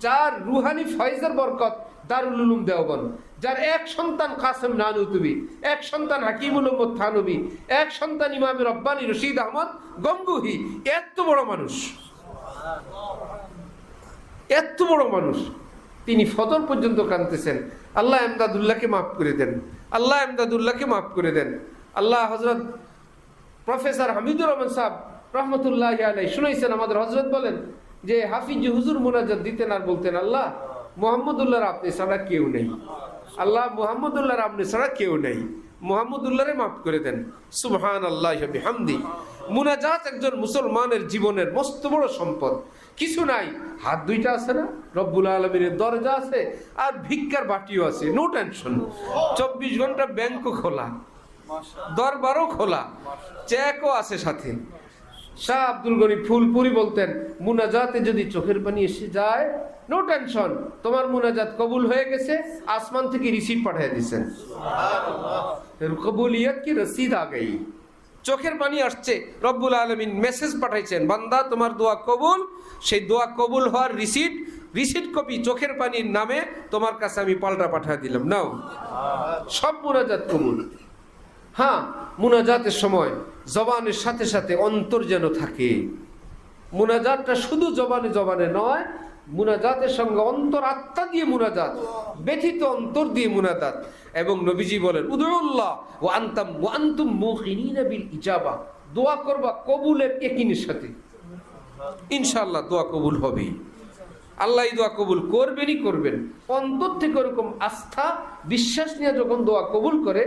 যার রুহানি ফয়জের বরকত দারুল উলুম দেওবন্দ, যার এক সন্তান কাসেম নানুতুবি, এক সন্তান হাকিমুল উম্মত থানভী, এক সন্তান ইমাম রব্বানী রশিদ আহমদ গঙ্গুহি। এত বড় মানুষ, এত বড় মানুষ, তিনি ফজর পর্যন্ত কাঁদতেছেন, আল্লাহ এমদাদুল্লাহকে মাফ করে দেন, আল্লাহ এমদাদুল্লাহকে মাফ করে দেন। আল্লাহ হযরত প্রফেসর হামিদুর রহমান সাহেব রহমতুল্লাহি আলাইহি শুনাইছেন, আমাদের হযরত বলেন যে হাফিজ হুজুর মুনাজাত দিতেন আর বলতেন, আল্লাহ মুহাম্মদুল্লাহর আপনি ছাড়া কেউ নেই, আল্লাহ মুহাম্মদুল্লাহর আপনি ছাড়া কেউ নেই, মুহাম্মদুল্লাহরে মাফ করে দেন। সুবহানাল্লাহি ওয়া বিহামদি। মুনাজাত একজন মুসলমানের জীবনের মস্ত বড় সম্পদ। কিছু নাই, হাত দুইটা আছে না, রব্বুল আলামিনের দরজা আছে, আর ভিক্ষার বাটিও আছে, নো টেনশন। 24 ঘন্টা ব্যাংকও খোলা, দরবারও খোলা, চেকও আছে সাথে। শাহ আব্দুল গনি ফুলপুরি বলতেন, মুনাজাতে যদি চোখের পানি এসে যায়, নো টেনশন, তোমার মুনাজাত কবুল হয়ে গেছে, আসমান থেকে রিসিপ্ট পাঠিয়ে দিয়েছেন, কবুলিয়ত কি রসিদ আ গই। চোখের পানি আসছে, রব্বুল আলামিন মেসেজ পাঠাইছেন, বান্দা তোমার দোয়া কবুল। সেই দোয়া কবুল হওয়ার রিসিট কপি চোখের পানির নামে তোমার কাছে আমি পাল্টা পাঠিয়ে দিলাম, নাও। সব মুনাজাত কবুল। হ্যাঁ, মুনাজাতের সময় জবানের সাথে সাথে অন্তর যেন থাকে। মুনাজাতটা শুধু জবানে জবানে নয়, মুনাজাতের সঙ্গে অন্তর আত্মা দিয়ে মুনাজাত, ব্যথিত অন্তর দিয়ে মুনাজাত। এবং নবীজি বলেন, উদুল্লাহ ওয়া আনতুম মুকিনিনা বিল ইজাবা, দোয়া করবা কবুলের ইয়াকিনের সাথে, ইনশাআল্লাহ দোয়া কবুল হবে। আল্লাহ এই দোয়া কবুল করবেনই করবেন। অন্তর থেকে ওরকম আস্থা বিশ্বাস নিয়ে যখন দোয়া কবুল করে,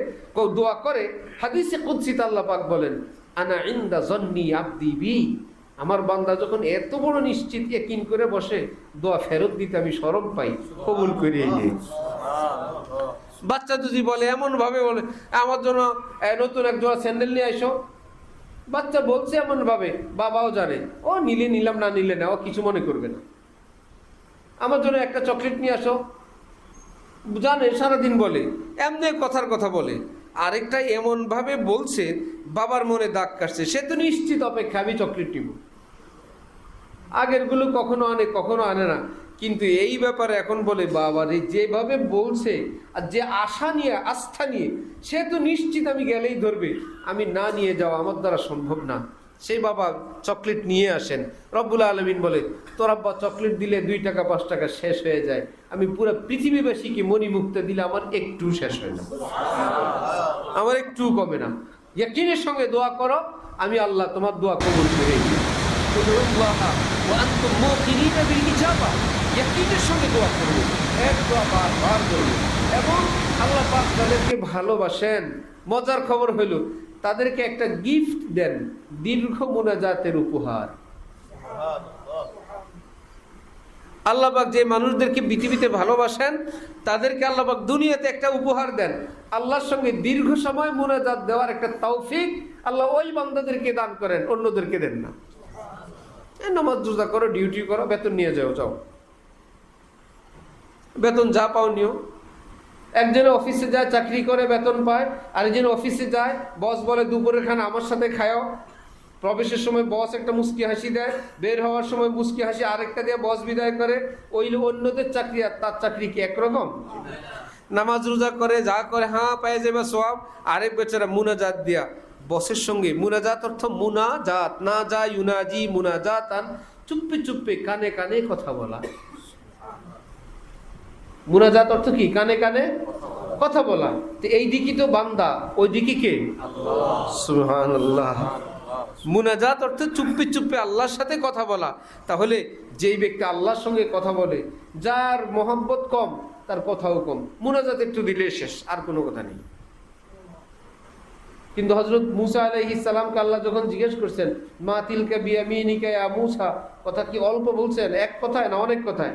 দোয়া করে, হাদিসে কুদসিতে আল্লাহ পাক বলেন, আনা ইনদা জন্নি আবদি বি, আমার বান্দা যখন এত বড় নিশ্চিত ইয়াকিন করে বসে, দোয়া ফেরত দিতে আমি শরম পাই, কবুল করিয়ে নিই। বাচ্চা যদি বলে, এমন ভাবে বলে, আমার জন্য নতুন এক জোড়া স্যান্ডেল নিয়ে আসো, বাচ্চা বলছে এমন ভাবে, বাবাও জানে, ও নিলে নিলাম, না নিলে না, ও কিছু মনে করবে না। আমার জন্য একটা চকলেট নিয়ে আসো, জানে সারাদিন বলে, এমনি কথার কথা বলে। আরেকটা এমন ভাবে বলছে, বাবার মনে দাগ কাটছে, সে তো নিশ্চিত অপেক্ষা আমি চকলেট নিব। আগেরগুলো কখনো আনে কখনো আনে না, কিন্তু এই ব্যাপারে এখন বলে, বাবারে যেভাবে বলছে আর যে আশা নিয়ে আস্থা নিয়ে, সে তো নিশ্চিত আমি গেলেই ধরবে, আমি না নিয়ে যাওয়া আমার দ্বারা সম্ভব না। সেই বাবা চকলেট নিয়ে আসেন, রব্বুল আলামিন বলে, তোর আব্বা চকলেট দিলে 2 টাকা 5 টাকা শেষ হয়ে যায়, আমি পুরো পৃথিবীবাসীকে মণিমুক্ত দিলে আমার একটু শেষ হয় না, আমার একটু কমে না। ইয়াকিনের সঙ্গে দোয়া করো, আমি আল্লাহ তোমার দোয়া কবুল করে দিই। ইয়াকিনের সঙ্গে দোয়া করবে, এক দোয়া বারবার করবে। এবং আল্লাহ পাক তাদেরকে ভালোবাসেন। মজার খবর হইল, তাদেরকে একটা গিফট দেন, দীর্ঘ মুনাজাতের উপহার। আল্লাহ পাক যে মানুষদেরকে পৃথিবীতে ভালোবাসেন, তাদেরকে আল্লাহ পাক দুনিয়াতে একটা উপহার দেন, আল্লাহর সঙ্গে দীর্ঘ সময় মুনাজাত দেওয়ার একটা তৌফিক আল্লাহ ওই বান্দাদেরকে দান করেন, অন্যদেরকে দেন না। নামাজ রোজা করো, ডিউটি করো, বেতন নিয়ে যাও, বেতন যা পাও নিও। একজনে অফিসে যায়, চাকরি করে, বেতন পায়। আরেকজন অফিসে যায়, বস বলে দুপুরের খানা আমার সাথে খাও। প্রবেশের সময় বস একটা মুস্কি হাসি দেয়, বের হওয়ার সময় মুস্কি হাসি আরেকটা দিয়ে বস বিদায় করে। ওই অন্যদের চাকরি আর তার চাকরি কি একরকম? নামাজ রোজা করে, যা করে, হ্যাঁ পায়ে যাবে সওয়াব। আরেক বেচারা মুনাজাত দিয়া বসের সঙ্গে, মুনাজাত অর্থ মুনাজাত, না যা ইউনাজি মুনাজাতান, চুপে চুপে কানে কানে কথা বলা। মুনাজাত অর্থ কি? কানে কানে কথা বলা। তো এই দিকে তো বান্দা, ওই দিকে কে? সুবহানাল্লাহ। মুনাজাত অর্থ চুপে চুপে আল্লাহর সাথে কথা বলা। তাহলে যেই ব্যক্তি আল্লাহর সঙ্গে কথা বলে, যার মহব্বত কম, তার কথাও কম। মুনাজাত একটু দিলে শেষ, আর কোনো কথা নেই। কিন্তু হযরত মুসা আলাইহিস সালামকে আল্লাহ যখন জিজ্ঞেস করছেন মা তিলকা বিয়ামিনিকা ইয়া মুসা, কথা কি অল্প বলছেন? এক কথায় না অনেক কথায়।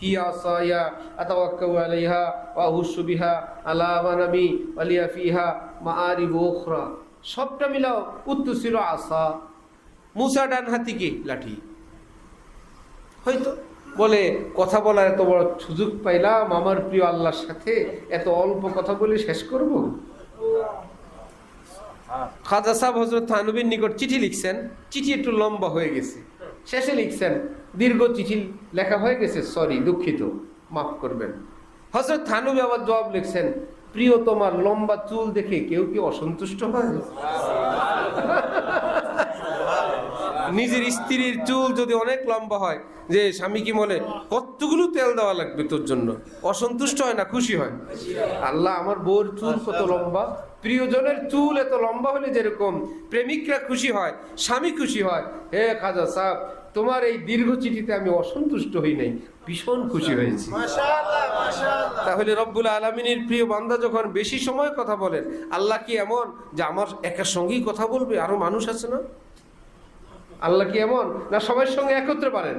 হিয়া আসায়া আতাওয়াক্কাউ আলাইহা ওয়া আহুশু বিহা আলা মানামি ওয়া লিয়া ফিহা মাআরিব উখরা, সবটা মিলাও উত্তর ছিল আসা। মুসা ডান হাতি কি লাঠি। হয়তো বলে কথা বলার এত বড় সুযোগ পাইলাম আমার প্রিয় আল্লাহর সাথে, এত অল্প কথা বলে শেষ করব? খাজা সাহেব হযরত থানবীর নিকট চিঠি লিখছেন, চিঠি একটু লম্বা হয়ে গেছে, শেষে লিখছেন দীর্ঘ চিঠি লেখা হয়ে গেছে, সরি দুঃখিত, মাফ করবেন। হযরত থানবী আবার জবাব লিখছেন, প্রিয় তোমার লম্বা চুল দেখে কেউ কি অসন্তুষ্ট হয়? নিজের স্ত্রীর চুল যদি অনেক লম্বা হয়, যে স্বামী কি বলে কতগুলো তেল দেওয়া লাগবে তোর জন্য, অসন্তুষ্ট হয় না খুশি হয়? আল্লাহ আমার বউর চুল কত লম্বা, প্রিয়জনের চুল এত লম্বা হলে যেরকম প্রেমিকরা খুশি হয়, স্বামী খুশি হয়, হে খাজা সাহেব তোমার এই দীর্ঘ চিঠিতে আমি অসন্তুষ্ট হই নাই, ভীষণ খুশি হয়েছি। তাহলে রব্বুল আলামিনের প্রিয় বান্দা যখন বেশি সময় কথা বলেন, আল্লাহ কি এমন যে আমার একার সঙ্গেই কথা বলবে? আরো মানুষ আছে না? আল্লাহ কি এমন না সবার সঙ্গে একত্রে পারেন?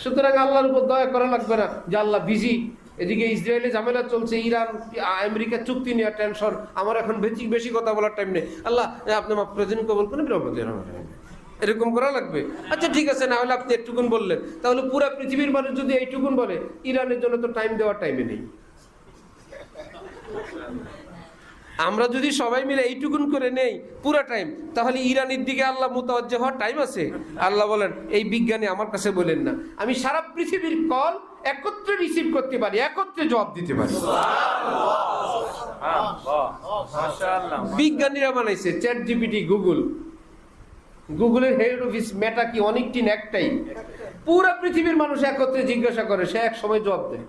সুতরাং আল্লাহর উপর দয়া করা লাগবে না যে আল্লাহ বিজি, এদিকে ইসরায়েলে ঝামেলা চলছে, ইরান আমেরিকা চুক্তি নেওয়ার টেনশন, আমার এখন বেশি কথা বলার টাইম নেই, আল্লাহ আপনি প্রেসিডেন্ট কবুল করেন, এরকম করা লাগবে? আচ্ছা ঠিক আছে, না হলে আপনি একটুকুন বললেন, তাহলে পুরো পৃথিবীর মানুষ যদি এইটুকুন বলে, ইরানের জন্য তো টাইম দেওয়ার টাইমে নেই। আমরা যদি সবাই মিলে এইটুকুন করে নেই পুরো টাইম, তাহলে ইরানের দিকে আল্লাহ মুতাওয়াজ্জহ হওয়ার টাইম আছে? আল্লাহ বলেন এই বিজ্ঞানী আমার কাছে বলেন না, আমি সারা পৃথিবীর কল একত্রে রিসিভ করতে পারি, একত্রে জবাব দিতে পারি। বিজ্ঞানীরা বানাইছে চ্যাট জিপিটি, গুগলের হেড অফিস মেটা কি অনেকটিন একটাই, পুরো পৃথিবীর মানুষ একত্রে জিজ্ঞাসা করে, সে এক সময় জবাব দেয়।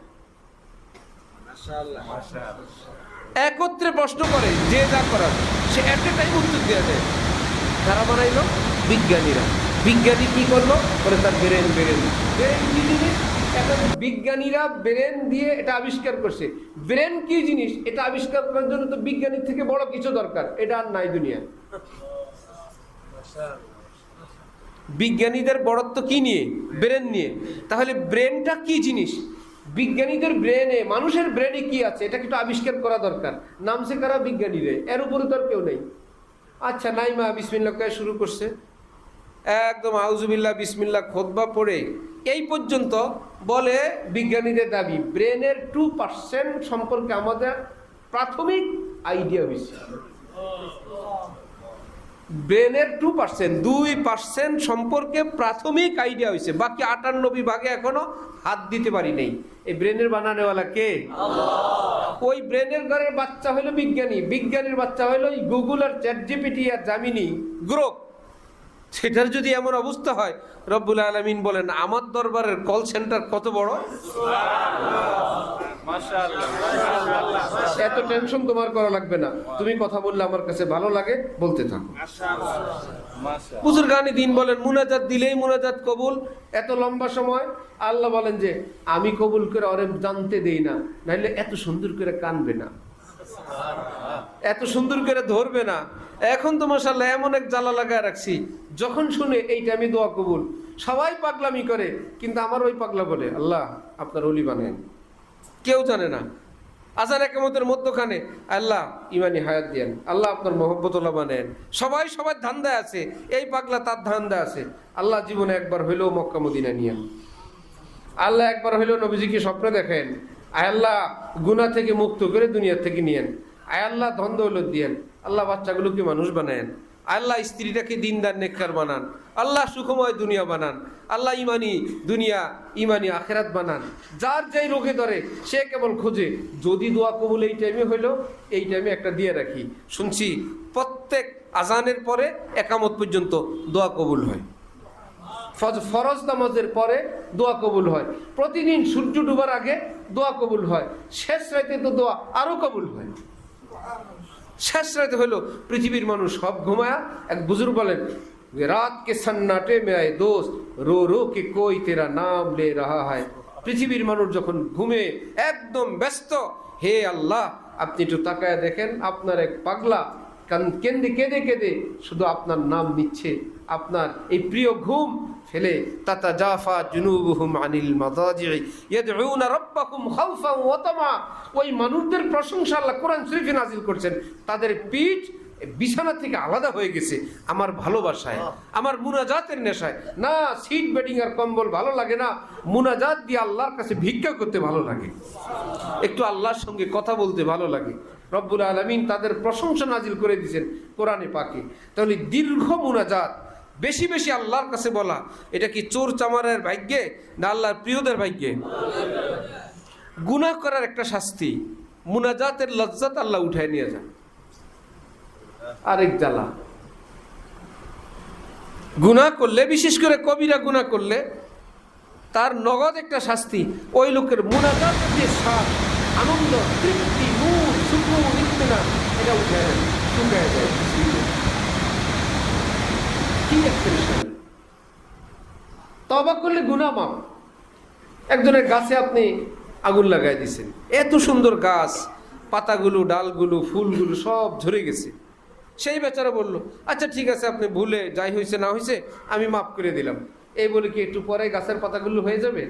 একত্রে প্রশ্ন করে, যে যা করার সে একটা টাইম উত্তর দেওয়া যায়। যারা বানাইলো? বিজ্ঞানীরা। বিজ্ঞানী কি করলো? বলে তার ব্রেন কি জিনিস? এখন বিজ্ঞানীরা ব্রেন দিয়ে এটা আবিষ্কার করছে। ব্রেন কি জিনিস এটা আবিষ্কার করার জন্য তো বিজ্ঞানীর থেকে বড় কিছু দরকার, এটা আর নাই দুনিয়া। বিজ্ঞানীদের বড়ত্ব কি নিয়ে? ব্রেন নিয়ে। তাহলে ব্রেনটা কি জিনিস? বিজ্ঞানীদের ব্রেনে, মানুষের ব্রেনে কি আছে এটা কিন্তু আবিষ্কার করা দরকার। নামছে কারা? বিজ্ঞানীরা, এর উপরে তো আর কেউ নেই। আচ্ছা নাইমা বিসমিল্লাহ কে শুরু করছে, একদম আউযুবিল্লাহ বিসমিল্লাহ খুতবা পড়ে এই পর্যন্ত বলে বিজ্ঞানীদের দাবি ব্রেনের 2% সম্পর্কে আমাদের প্রাথমিক আইডিয়া হয়েছে। ব্রেনের 2% সম্পর্কে প্রাথমিক আইডিয়া হয়েছে, বাকি 98 ভাগে এখনো হাত দিতে পারি নাই। এই ব্রেনের বানানোওয়ালা কে? আল্লাহ। ওই ব্রেনের ঘরের বাচ্চা হলো বিজ্ঞানী, বিজ্ঞানীর বাচ্চা হলো গুগল আর চ্যাট জিপিটি আর জামিনি গ্রোক। সেটার যদি এমন অবস্থা হয়, রব্বুল আলামিন বলেন আমার দরবারের কল সেন্টার কত বড়। এত টেনশন তোমার করা লাগবে না, তুমি কথা বললে আমার কাছে ভালো লাগে, বলতে থাকো। বুজুর্গানি দিন বলেন মুনাজাত দিলেই মুনাজাত কবুল। এত লম্বা সময় আল্লাহ বলেন যে আমি কবুল করে ওরে জানতে দেই না, নাইলে এত সুন্দর করে কানবে না, এত সুন্দর করে ধরবে না। এখন তো মাশাআল্লাহ এমন এক জ্বালা লাগায় রাখছি, যখন শুনে এইটা আমি দোয়া কবুল, সবাই পাগলামি করে, কিন্তু আমার ওই পাগলা বলে আল্লাহ আপনার ওলি বানেন, কেউ জানে না। আজান একামতের মধ্যখানে আল্লাহ ইমানি হায়াত দেন, আল্লাহ আপনার মহব্বতুল্লাহ বানেন। সবাই সবার ধান্দায় আছে, এই পাগলা তার ধান্দায় আছে। আল্লাহ জীবনে একবার হইলেও মক্কা মদিনা নিয়েন, আল্লাহ একবার হইলেও নবীজিকে স্বপ্ন দেখেন, আয় আল্লাহ গুনাহ থেকে মুক্ত করে দুনিয়া থেকে নিয়েন, আয় আল্লাহ ধন দৌলত দিয়েন, আল্লাহ বাচ্চাগুলোকে মানুষ বানায়েন, আল্লাহ স্ত্রীটাকে দিনদার নেককার বানান, আল্লাহ সুখময় দুনিয়া বানান, আল্লাহ ইমানি দুনিয়া ইমানি আখেরাত বানান। যার যেই রোগে ধরে সে কেবল খোঁজে যদি দোয়া কবুল এই টাইমে হইলো, এই টাইমে একটা দিয়ে রাখি। শুনছি প্রত্যেক আজানের পরে একামত পর্যন্ত দোয়া কবুল হয়, ফরজ নামাজের পরে দোয়া কবুল হয়, প্রতিদিন সূর্য ডুবার আগে দোয়া কবুল হয়, শেষ রাতে তো দোয়া আরো কবুল হয়। শেষ রাতে হলো পৃথিবীর মানুষ সব ঘুমায়া, এক বুজুর্গ বলেন রাত কে সন্নাটে মে আয়ে দোস্ত রো রো কে কোই তেরা নাম লে রাহা হয়। পৃথিবীর মানুষ যখন ঘুমে একদম ব্যস্ত, হে আল্লাহ আপনি একটু তাকায় দেখেন আপনার এক পাগলা কেঁদে কেঁদে কেঁদে শুধু আপনার নাম নিচ্ছে, আপনার এই প্রিয় ঘুম ফেলে। তাতাজাফা জুনুবুহুম আনিল মাদাজি'i ইয়াদউনা রাব্বাহুম খাউফান ওয়া তামা। ওই মানুষদের প্রশংসা আল্লাহ কোরআন শরীফে নাজিল করছেন, তাদের পিঠ বিছানা থেকে আলাদা হয়ে গেছে আমার ভালোবাসায়, আমার মুনাজাতের নেশায়। না সিট বেডিং আর কম্বল ভালো লাগে না, মুনাজাত দিয়ে আল্লাহর কাছে ভিক্ষা করতে ভালো লাগে, একটু আল্লাহর সঙ্গে কথা বলতে ভালো লাগে। রব্বুল আলামিন তাদের প্রশংসা নাজিল করে দিয়েছেন কোরআনে পাকে। তাহলে দীর্ঘ মুনাজাত, বেশি বেশি আল্লাহর কাছে বলা, এটা কি চোর চামারের ভাগ্যে না আল্লাহর প্রিয়দের ভাগ্যে? গুনাহ করার একটা শাস্তি, মুনাজাতের লজ্জাত আল্লাহ উঠায় নিয়ে যান। আরেক জ্বালা, গুনাহ করলে, বিশেষ করে কবিরা গুনাহ করলে তার নগদ একটা শাস্তি, ওই লোকের মুনাজাতের যে স্বাদ, আনন্দ, তৃপ্তি, নূর, সুকুন, ইত্তেনান, এটা উঠে শুকায় যায়। কি একটা বিষয়! তওবা করলে গুনাহ মাফ। একজনের গাছে আপনি আগুন লাগাই দিয়েছেন, এত সুন্দর গাছ, পাতাগুলো, ডালগুলো, ফুলগুলো সব ঝরে গেছে। সেই বেচারা বলল, আচ্ছা ঠিক আছে, আপনি ভুলে যাই হয়েছে না হয়েছে আমি মাফ করে দিলাম। এই বলে কি একটু পরে গাছের পাতাগুলো হয়ে যাবে?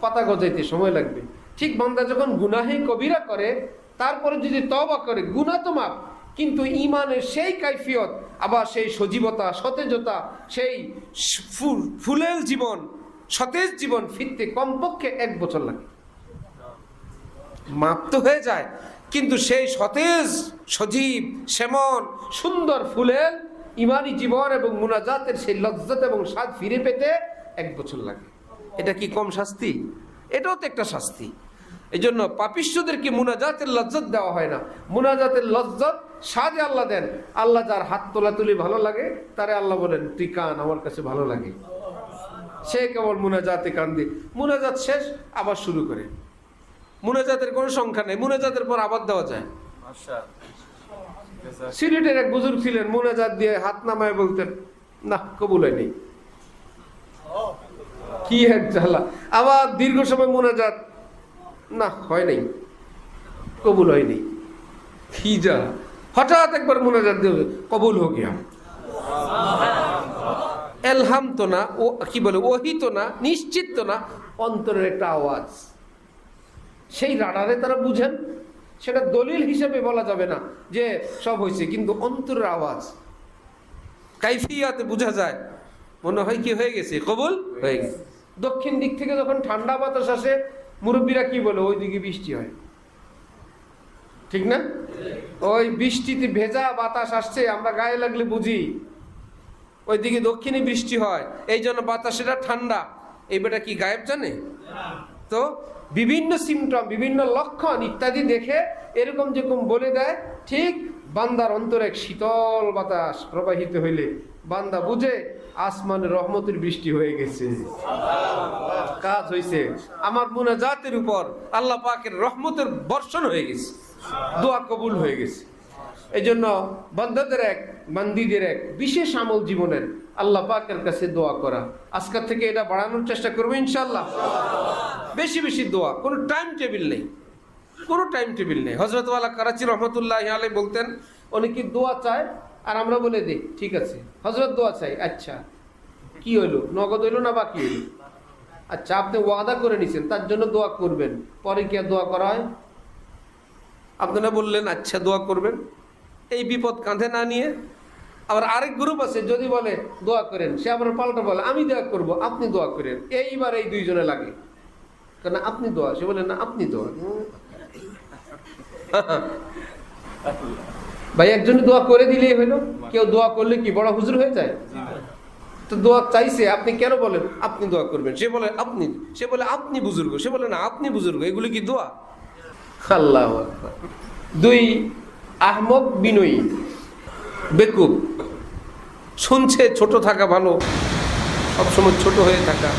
পাতা গজাইতে সময় লাগবে। ঠিক বান্দা যখন গুনাহে কবিরা করে, তারপরে যদি তওবা করে, গুনাহ তো মাফ, কিন্তু ঈমানের সেই কাইফিয়ত, আবার সেই সজীবতা, সতেজতা, সেই ফুলেল জীবন, সতেজ জীবন ফিরতে কমপক্ষে 1 বছর লাগে। মাপ তো হয়ে যায়, কিন্তু সেই সতেজ, সজীব, শ্যামল, সুন্দর ফুলেল ইমানি জীবন এবং মুনাজাতের সেই লজ্জত এবং স্বাদ ফিরে পেতে 1 বছর লাগে। এটা কি কম শাস্তি? এটাও তো একটা শাস্তি। এই জন্য পাপিষ্ঠদেরকে মুনাজাতের লজ্জত দেওয়া হয় না। মুনাজাতের লজ্জত স্বাদে আল্লাহ দেন। আল্লাহ যার হাত তোলাতুলি ভালো লাগে তারে আল্লাহ বলেন, তুই কান, আমার কাছে ভালো লাগে। সে কেবল মুনাজাতে কান্দে, মুনাজাত শেষ আবার শুরু করে। মুনাজাতের কোনো সংখ্যা নেই, মুনাজাতের পর আবার দেওয়া যায়। সিলেটের এক বুজুর্গ ছিলেন, মুনাজাত দিয়ে হাত নামায় বলতেন, না কবুল হয়নি। কি এক জ্বালা! আবার দীর্ঘ সময় মুনাজাত, না হয় নাই, কবুল হয়নি। কি জ্বালা! হঠাৎ একবার মুনাজাত দিয়ে কবুল হো গিয়া। এলহাম তো না, ও কি বলে, ওহি তো না, নিশ্চিত তো না, অন্তরের একটা আওয়াজ। সেই রাডারে তারা বুঝেন, সেটা দলিল হিসেবে বলা যাবে না যে সব হয়েছে, কিন্তু অন্তরের আওয়াজ, কাইফিয়াতে বোঝা যায়, মনে হয় কি হয়ে গেছে, কবুল হয়ে গেছে। দক্ষিণ দিক থেকে যখন ঠান্ডা বাতাস আসে, মুরব্বীরা কি বলে, ওই দিকে বৃষ্টি হয়, ঠিক না? ওই বৃষ্টিতে ভেজা বাতাস আসছে, আমরা গায়ে লাগলে বুঝি ওইদিকে দক্ষিণে বৃষ্টি হয়, এই জন্য বাতাসেরা ঠান্ডা। এই বেটা কি গায়েব জানে? তো বিভিন্ন সিমটম, বিভিন্ন লক্ষণ ইত্যাদি দেখে এরকম যেরকম বলে দেয়, ঠিক বান্দার অন্তরে এক শীতল বাতাস প্রবাহিত হইলে বান্দা বুঝে আসমানের রহমতের বৃষ্টি হয়ে গেছে, কাজ হয়েছে, আমার মুনাজাতের উপর আল্লাহ পাকের রহমতের বর্ষণ হয়ে গেছে, দোয়া কবুল হয়ে গেছে। এই জন্য বান্দাদের বান্দিদের এক বিশেষ আমল জীবনের আল্লাহ পাকের কাছে দোয়া করা। আজকের থেকে এটা বাড়ানোর চেষ্টা করবো ইনশাআল্লাহ। বেশি বেশি দোয়া, কোনো টাইম টেবিল নেই, কোনো টাইম টেবিল নেই। হযরত ওয়ালা করাচি রহমতুল্লাহ আলাইহি বলতেন, অনেকে দোয়া চায় আর আমরা বলে দিই ঠিক আছে হযরত দোয়া চাই, আচ্ছা কি হইলো, নগদ হইলো না বাকি হইলো? আচ্ছা আপনি ওয়াদা করে নিছেন তার জন্য দোয়া করবেন, পরে কি আর দোয়া করা হয়? আপনারা বললেন আচ্ছা দোয়া করবেন, এই বিপদ কাঁধে না নিয়ে। আবার আরেক গ্রুপ আছে, যদি বলে দোয়া করেন, সে আবার পাল্টা বলে আমি দোয়া করব, আপনি দোয়া করেন। এইবার এই দুইজনে লাগে, কেন আপনি দোয়া, সে বলে না আপনি দোয়া। ভাই একজনে দোয়া করে দিলেই হইলো, কেউ দোয়া করলে কি বড় হুজুর হয়ে যায়? তো দোয়া চাইছে, আপনি কেন বলেন আপনি দোয়া করবেন? সে বলে আপনি, সে বলে আপনি বুজুর্গ, সে বলে না আপনি বুজুর্গ। এগুলো কি দোয়া? আল্লাহু আকবার। দুই আহমক বিনয়ী, বেকুব, শুনছে ছোট থাকা ভালো, সবসময় ছোট হয়ে থাকা।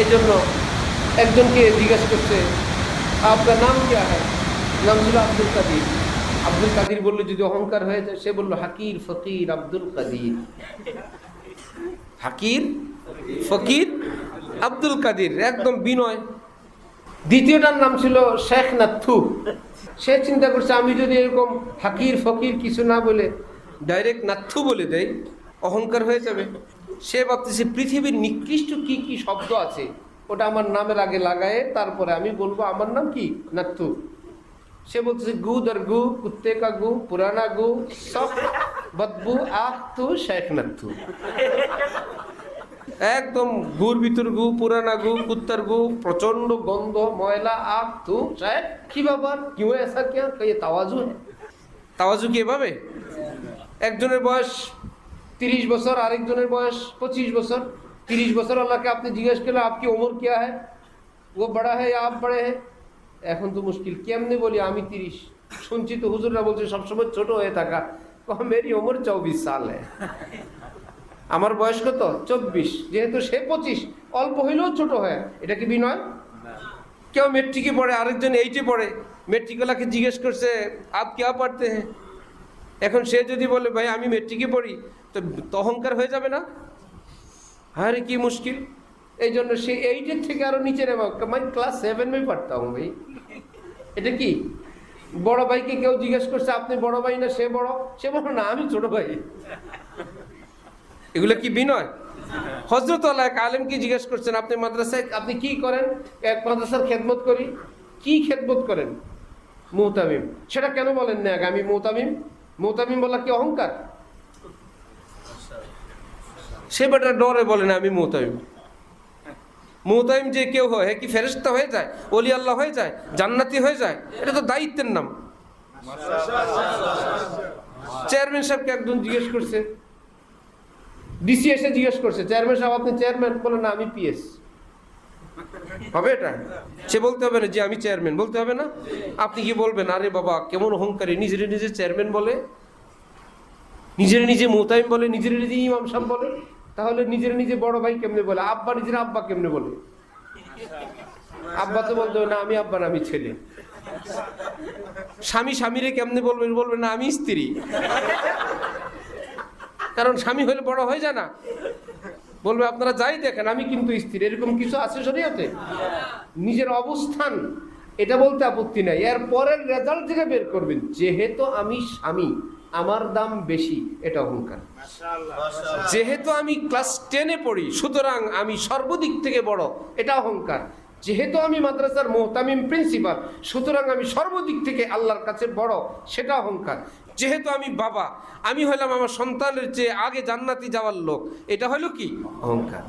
এই জন্য একজনকে জিজ্ঞাসা করছে আপনার নাম কি? নাম ছিল আব্দুল কাদির। আব্দুল কাদির বললো যদি অহংকার হয়ে যায়, সে বললো হাকির ফকির আব্দুল কাদির। হাকির ফকির আব্দুল কাদির, একদম বিনয়। দ্বিতীয়টার নাম ছিল শেখ নাথু। সে চিন্তা করছে আমি যদি এরকম হাকির ফকির কিছু না বলে ডাইরেক্ট নাথু বলে দেয়, অহংকার হয়ে যাবে। সে ভাবতেছে পৃথিবীর নিকৃষ্ট কি কি শব্দ আছে ওটা আমার নামের আগে লাগায়ে তারপরে আমি বলবো আমার নাম কি, নাথু। সে বলতেছে গু দর গু, কুত্তে কা গু, পুরানা গু, সব বদবু, আহ তু শেখ নাথু। একদম গুর ভিতর গু, পুরানা গু, কুত্তার গু, প্রচন্ড গন্ধ, ময়লা, আহ তু শেখ। কি ব্যাপার, কিউ এসা কিয়া, কে তাওয়াজু? তাওয়াজু কি এভাবে? একজনের বয়স 30 বছর, আরেকজনের বয়স 25 বছর। 30 বছর আল্লাহকে আপনি জিজ্ঞেস করলে আপকি উমর কিয়া হ্যায়, ও বড়া হ্যায় আপ বড়ে হ্যায়। এখন তো মুশকিল, কেমনে বলি আমি 30? শুনছি তো হুজুররা বলছে সবসময় ছোট হয়ে থাকা। মেরি উমর 24 সাল হ্যায়। আমার বয়স কত? 24। যেহেতু সে 25, অল্প হইলেও ছোট হয়। এটা কি বিনয়? কেউ মেট্রিকে পড়ে, আরেকজন 8-এ পড়ে। মেট্রিকওয়ালাকে জিজ্ঞেস করছে আপ क्या पढ़ते हैं? এখন সে যদি বলে ভাই আমি মেট্রিকে পড়ি, তো অহংকার হয়ে যাবে না? আরে কি মুশকিল। এই জন্য সে 8-এর থেকে আরো নিচে নেমা, मैं क्लास 7 में पढ़ता हूँ भाई। এটা কি? বড় ভাইকে কেউ জিজ্ঞেস করছে আপনি বড় ভাই না সে বড়, সে বলো না আমি ছোট ভাই। এগুলো কি বিনয়? হযরত আল্লাহ এক আলেমকে জিজ্ঞেস করছেন আপনি মাদ্রাসায় আপনি কি করেন? এক মাদ্রাসার খেদমত করি। কি খেদমত করেন? মুহতামিম। সেটা কেন বলেন না আমি মুহতামিম? মুহতামিম বলা কি অহংকার? সে বেটা ডরে বলে না আমি মুহতামিম। মুহতামিম যে কেউ হয় কি ফেরেশতা হয়ে যায়, ওলি আল্লাহ হয়ে যায়, জান্নাতি হয়ে যায়? এটা তো দায়িত্বের নাম। চেয়ারম্যান সাহেবকে একজন জিজ্ঞেস করছে, ডিসি এসে জিজ্ঞেস করছে চেয়ারম্যান সাহেব আপনি চেয়ারম্যান? বলে না আমি পিএস। হবে এটা? সে বলতে হবে না যে আমি চেয়ারম্যান, বলতে হবে না? আপনি কি বলবেন আরে বাবা কেমন অহংকারী, নিজের নিজে চেয়ারম্যান বলে, নিজের নিজে মুহতামিম বলে, নিজের নিজে ইমাম সাহেব বলে। তাহলে নিজের নিজে বড় ভাই কেমনে বলে? আব্বা নিজের আব্বা কেমনে বলে? আব্বা তো বলতে হবে না আমি আব্বা না আমি ছেলে। স্বামী স্বামীরে কেমনে বলবেন? বলবেন না আমি স্ত্রী। কারণ স্বামী হলে বড় হয়ে যায় না? বলবে আপনারা যাই দেখেন আমি কিন্তু স্ত্রী। এরকম কিছু আছে শরীয়তে? নিজের অবস্থান এটা বলতে আপত্তি নাই, এর পরের রেজাল্ট থেকে বের করবেন যেহেতু আমি স্বামী আমার দাম বেশি, এটা অহংকার। যেহেতু আমি ক্লাস 10-এ পড়ি সুতরাং আমি সর্বদিক থেকে বড়, এটা অহংকার। যেহেতু আমি মাদ্রাসার মুহতামিম প্রিন্সিপাল সুতরাং আমি সর্বদিক থেকে আল্লাহর কাছে বড়, সেটা অহংকার। যেহেতু আমি বাবা, আমি হলাম আমার সন্তানের চেয়ে আগে জান্নাতি যাওয়ার লোক, এটা হলো কি? অহংকার।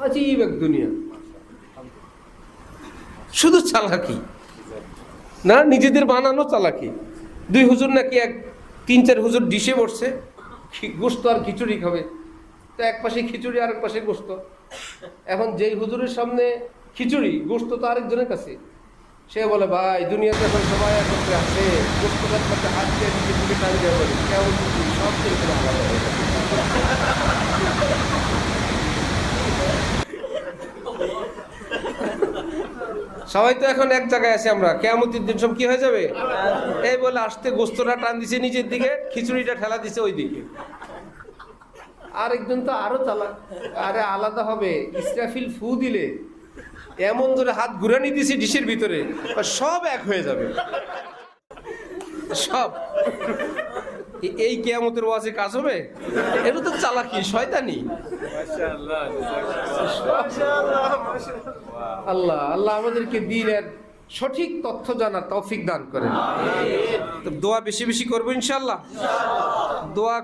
আজীব এক দুনিয়া, শুধু চালাকি না, নিজেদের বানানো চালাকি। 2 হুজুর নাকি 3-4 হুজুর ডিশে বসছে, গোস্ত আর খিচুড়ি খাবে। তো এক পাশে খিচুড়ি আর এক পাশে গোস্ত। এখন যেই হুজুরের সামনে খিচুড়ি, গোস্ত তো আরেকজনের কাছে। সে বলে ভাই দুনিয়াতে এখন সবাই একত্রে আছে, গোস্তটার কাছে হাত দিয়ে নিজের দিকে টান দেওয়া বলে কেমন সব থেকে আলাদা হয়ে গেছে। সবাই তো এখন এক জায়গায় আছে, আমরা কিয়ামতের দিন সব কি হয়ে যাবে এই বলে আসতে গোস্তটা টান দিছে নিজের দিকে, খিচুড়িটা ঠেলা দিছে ওই দিকে। আরেকজন তো আরো চালাক, আরে আলাদা হবে। ইসরাফিল ফু দিলে এমন ধরে হাত ঘুরানি দিছি ডিশের ভিতরে, সব এক হয়ে যাবে সব। এই কিয়ামতের ওয়াজে কাজ হবে? এটা তো চালাকি, শয়তানি। আল্লাহ আল্লাহ আমাদেরকে দ্বীনের সঠিক তথ্য জানার তৌফিক দান করেন। তো দোয়া বেশি বেশি করবো ইনশাআল্লাহ। দোয়া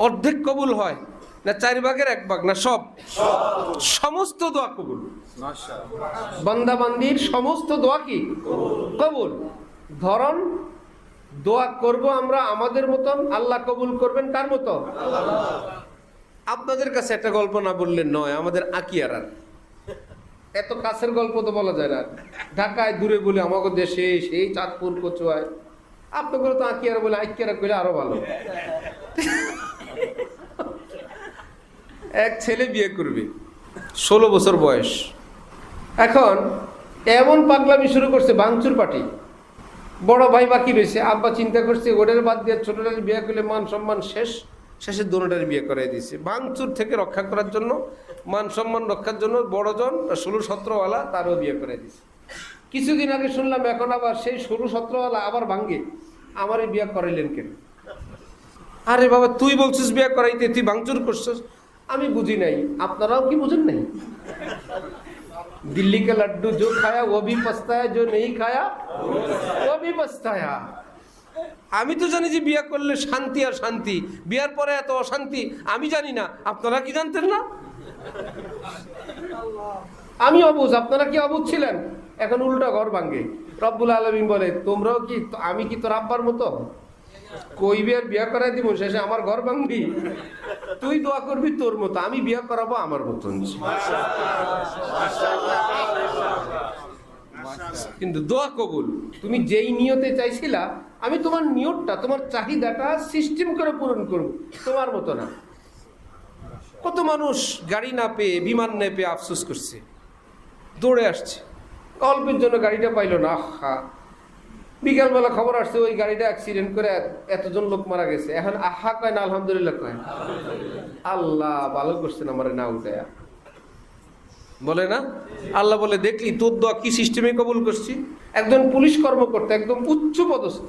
অর্ধেক কবুল হয় না 4/1 না সব? সমস্ত দোয়া কবুল। বান্দা বান্দির সমস্ত দোয়া কি কবুল। ধরন দোয়া করব আমরা আমাদের মতন, আল্লাহ কবুল করবেন কার মতো? আপনাদের কাছে একটা গল্প না বললেন নয়, আমাদের আকিয়ারার এত কাছের গল্প তো বলা যায় না। ঢাকায় দূরে বলে আমাকে দেশে সেই চাঁদপুর কচুয়ায়, আপনাদের তো আকিয়ারা বলে আকিয়ারা করলে আরো ভালো। এক ছেলে বিয়ে করবে, 16 বছর বয়স। এখন এমন পাগলামি শুরু করছে, ভাঙচুর পার্টি। বড় ভাই বাকি রয়েছে, আব্বা চিন্তা করছে ওদের বাদ দিয়ে ছোটদের বিয়ে করলে মান সম্মান শেষ, শেষে দোনোটার বিয়ে করাই দিয়েছে। ভাঙচুর থেকে রক্ষা করার জন্য, মান সম্মান রক্ষার জন্য বড়জন 16-17 তারও বিয়ে করাই দিয়েছে। কিছুদিন আগে শুনলাম এখন আবার সেই 16-17 আবার ভাঙ্গে। আমারই বিয়ে করাইলেন কেন? আরে বাবা, তুই বলছিস বিয়ে করাইতে, তুই ভাঙচুর করছিস। আমি বুঝি নাই, আপনারাও কি বুঝেন নাই? দিল্লি কা লাড্ডু जो खाया वो भी पछताया, जो नहीं खाया वो भी पछताया। আমি তো জানি যে বিয়ে করলে শান্তি আর শান্তি, বিয়ার পরে এত অশান্তি আমি জানি না। আপনারা কি জানতেন না? আমি অবুঝ, আপনারা কি অবুঝ ছিলেন? এখন উল্টা ঘর ভাঙ্গে। রব্বুল আলামিন বলে, তোমরাও কি, আমি কি তোর আব্বার মতো কই বিয়ার বিয়া করাই দিব, শেষে আমার ঘর ভাঙবি? তুই দোয়া করবি তোর মতো, আমি বিয়া করাবো আমার মতন। কিন্তু দোয়া কবুল। তুমি যেই নিয়তে চাইছিলা, আমি তোমার নিয়তটা, তোমার চাহিদাটা সিস্টেম করে পূরণ করবো, তোমার মতো না। কত মানুষ গাড়ি না পেয়ে, বিমান না পেয়ে আফসোস করছে, দৌড়ে আসছে, অল্পের জন্য গাড়িটা পাইলো না। আহা, বিকালবেলা খবর আসছে ওই গাড়িটা অ্যাক্সিডেন্ট করে এতজন লোক মারা গেছে। এখন আহা কয় না আলহামদুলিল্লাহ কয়? আল্লাহ ভালো করছেন আমারে না উঠায়া, বলে না? আল্লাহ বলে, দেখলি তোর দোয়া কি সিস্টেমে কবুল করছি। একজন পুলিশ কর্মকর্তা, একদম উচ্চ পদস্থ,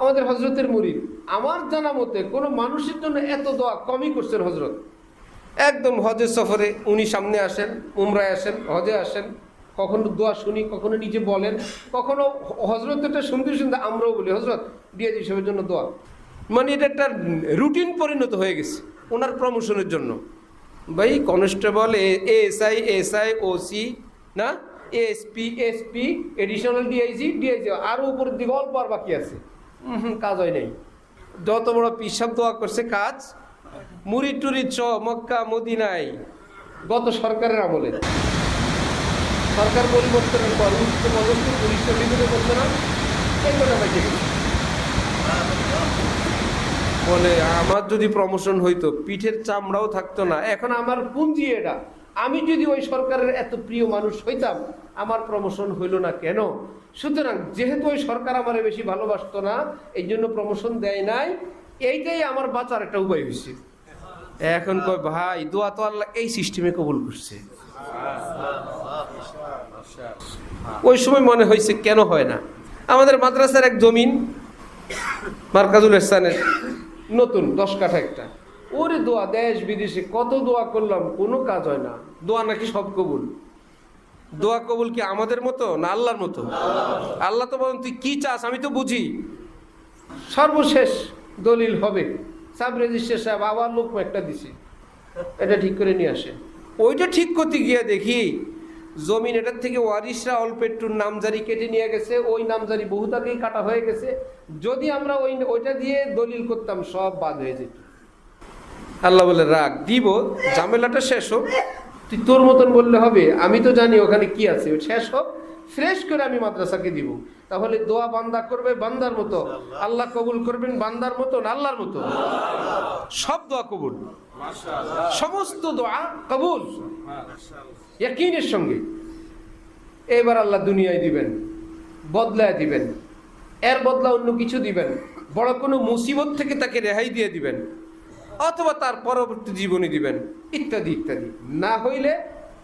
আমাদের হজরতের মুরিদ, আমার জানা মতে কোনো মানুষের জন্য এত দোয়া কমই করছেন হজরত। একদম হজের সফরে উনি সামনে আসেন, উমরায় আসেন, হজে আসেন, কখনো দোয়া শুনি, কখনো নিজে বলেন, কখনো হজরতটা শুনতে শুনতে আমরাও বলি, হজরত ডিআইজি সাহেবের জন্য দোয়া। মানে এটা একটা রুটিন পরিণত হয়ে গেছে ওনার প্রমোশনের জন্য। ভাই কনস্টেবল, এএসআই, ওসি, না এসপি, এডিশনাল ডিআইজি, আরও উপরের দিকে অল্প আর বাকি আছে। কাজ হয় নাই। যত বড় পিসাব দোয়া করছে কাজ, মুরিদ টুরিদ চ মক্কা মদিনায় গত সরকারের আমলে। সরকার পরিবর্তনের পর উচ্চ পদস্থ পুলিশ বিরোধী করছে না, এই কথা বেঁচে গেছে। বলে আমার যদি প্রমোশন হইতো পিঠের চামড়াও থাকতো না। এখন আমার পুঁজি এটা, আমি যদি ওই সরকারের এত প্রিয় মানুষ হইতাম, আমার প্রমোশন হইল না কেন? সুতরাং যেহেতু ওই সরকার আমারে বেশি ভালোবাসতো না, এই জন্য প্রমোশন দেয় নাই, এইটাই আমার বাঁচার একটা উপায় হয়েছে। এখন কয় ভাই দোয়া তো আল্লাহ এই সিস্টেমে কবুল করছে। ওই সময় মনে হয়েছে কেন হয় না। আমাদের মাদ্রাসার এক জমিন মার্কাজুল ইহসানের নতুন 10 কাঠা একটা, ওরে দোয়া দেশ বিদেশে কত দোয়া করলাম, কোনো কাজ হয় না। দোয়া নাকি সব কবুল। দোয়া কবুল কি আমাদের মতো না আল্লাহর মতো? আল্লাহ তো বলেন তুই কি চাস আমি তো বুঝি। সর্বশেষ দলিল হবে, সাব রেজিস্ট্রার সাহেব আবার লোক একটা দিছে, এটা ঠিক করে নিয়ে আসে। ওইটা ঠিক করতে গিয়ে দেখি জমিন এটার থেকে ওয়ারিশরা অল্প একটু নামজারি কেটে নিয়ে গেছে। ওই নামজারি বহুত আগেই কাটা হয়ে গেছে। যদি আমরা ওইটা দিয়ে দলিল করতাম সব বাদ হয়ে যেত। আল্লাহ বলে রাগ দিব, ঝামেলাটা শেষ হোক, তুই তোর মতন বললে হবে, আমি তো জানি ওখানে কি আছে, শেষ হোক, ফ্রেশ করে আমি মাদ্রাসাকে দিব। তাহলে দোয়া বান্দা করবে বান্দার মতো, আল্লাহ কবুল করবেন বান্দার মতো না আল্লাহর মতো? সব দোয়া কবুল, সমস্ত দোয়া কবুল ইয়াকিনের সঙ্গে। এবার আল্লাহ দুনিয়ায় দিবেন, বদলায় দিবেন, এর বদলা অন্য কিছু দিবেন, বড় কোনো মুসিবত থেকে তাকে রেহাই দিয়ে দিবেন, অথবা তার পরবর্তী জীবনী দিবেন, ইত্যাদি ইত্যাদি। না হইলে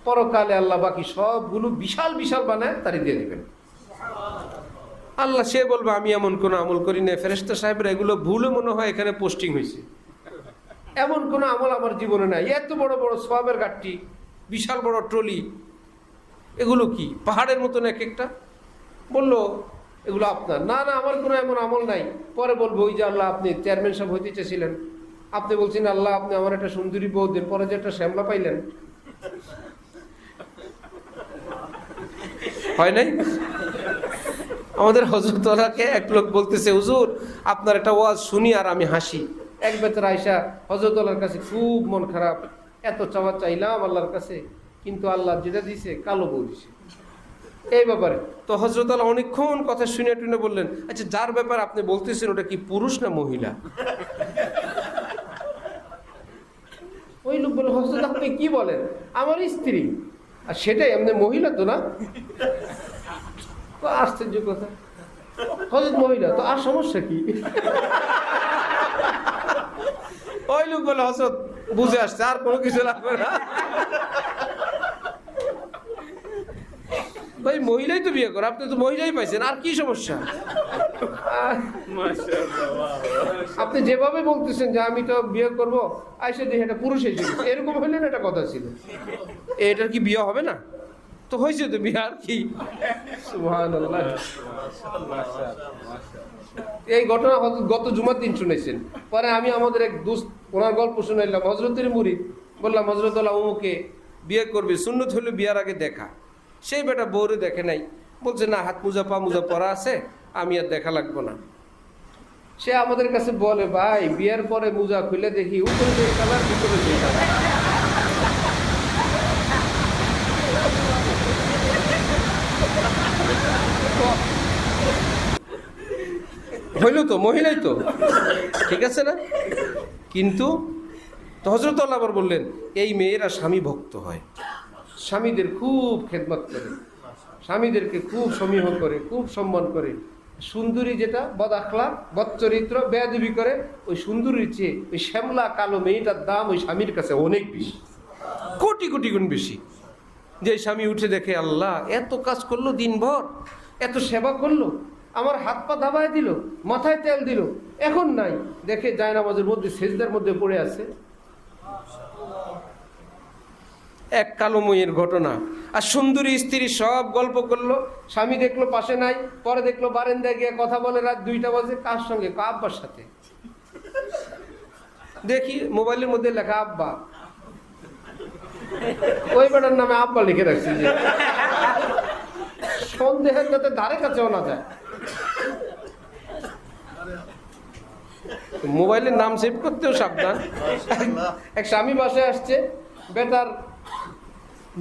পরকালে আল্লাহ বাকি সবগুলো বিশাল বিশাল বানায় তারই দিয়ে দিবেন। আল্লাহ সে বলবে আমি এমন কোনো আমল করি না, ফেরেশতা সাহেবরা এগুলো ভুলে মনে হয় এখানে পোস্টিং হয়েছে, এমন কোনো আমল আমার জীবনে নাই। এত বড় বড় সওয়াবের গাঠটি, বিশাল বড় ট্রলি, এগুলো কি পাহাড়ের মতন এক একটা? বললো এগুলো আপনার। না না, আমার কোনো এমন আমল নাই। পরে বলবো ওই যে আল্লাহ আপনি চেয়ারম্যান সাহেব হইতে চেয়েছিলেন, আপনি বলছেন আল্লাহ আপনি আমার একটা সুন্দরী বউ দেন, পরে যে একটা শ্যামলা পাইলেন, হয় নাই? আমাদের হযরতওয়ালাকে এক লোক বলতেছে হুজুর আপনার একটা ওয়াজ শুনি আর আমি হাসি। এক বেচারা আয়সা হযরতওয়ালার কাছে খুব মন খারাপ, এত চাওয়া চাইলাম আল্লাহর কাছে, কিন্তু আল্লাহ যেটা দিছে কালো বউ দিছে। এই ব্যাপারে তো হযরতওয়ালা অনেকক্ষণ কথা শুনে টুনে বললেন, আচ্ছা যার ব্যাপারে আপনি বলতেছেন ওটা কি পুরুষ না মহিলা? ওই লোক বলে হযরত আপনি কি বলেন, আমার স্ত্রী। আর সেটাই আপনি মহিলা তো না? আশ্চর্য কথা, হযরত মহিলা তো আর সমস্যা কি? ওই লোক হোক বলে হজরত বুঝে আসছে, আর কোনো কিছু লাগবে না। ভাই মহিলাই তো বিয়ে করে, আপনি তো মহিলাই পাইছেন, আর কি সমস্যা? আপনি যেভাবে বলতেছেন যে আমি তো বিয়ে করব, আইসে দেখে এটা পুরুষ এসে এরকম হইলে না, এটা কথা ছিল। এটার কি বিয়ে হবে না? তো হয়েছে তো বিয়ে, আর কি। সুবহানাল্লাহ। এই ঘটনা গত জুমার দিন শুনেছেন। পরে আমি আমাদের এক দোস্ত, ওনার গল্প শুনাইলাম, হজরতের মুরিদ। বললাম হজরতুল্লাহ অমুকে বিয়ে করবে, সুন্নত হলে বিয়ার আগে দেখা। সেই বেটা বউরে দেখে নাই, বলছে না হাত মোজা পা মোজা পরা আছে, আমি আর দেখা লাগবো না। সে আমাদের কাছে বলে ভাই বিয়ের পরে মোজা খুলে দেখি উপরে যে কালার, ভিতরে যে কালার। হইল তো, মহিলাই তো, ঠিক আছে না? কিন্তু হযরত আল্লাহ আবার বললেন এই মেয়েরা স্বামী ভক্ত হয়, স্বামীদের খুব খেদমত করে, স্বামীদেরকে খুব সমীহ করে, খুব সম্মান করে। সুন্দরী যেটা বদ আখলাক, বদ চরিত্র, বেয়াদবি করে, ওই সুন্দরীর চেয়ে ওই শ্যামলা কালো মেয়েটার দাম ওই স্বামীর কাছে অনেক বেশি, কোটি কোটি গুণ বেশি। যে স্বামী উঠে দেখে আল্লাহ এত কাজ করলো দিনভর, এত সেবা করলো, আমার হাত পা দাবায় দিল, মাথায় তেল দিল, এখন নাই, দেখে জায়নামাজের মধ্যে সেজদার মধ্যে পড়ে আছে। এক কালো মেয়ের ঘটনা। আর সুন্দরী স্ত্রী সব গল্প করলো, স্বামী দেখলো পাশে নাই, পরে দেখলো বারান্দায় গিয়ে কথা বলে রাত 2টা বাজে। কার সঙ্গে? আব্বার সাথে। দেখি মোবাইলের মধ্যে লেখা আব্বা, ওই বেটার নামে আব্বা লিখে রাখছি, যে সন্দেহের যাতে ধারে কাছেও না যায়। মোবাইলের নাম সেভ করতেও সাবধান। এক স্বামী বাসায় আসছে, বেটার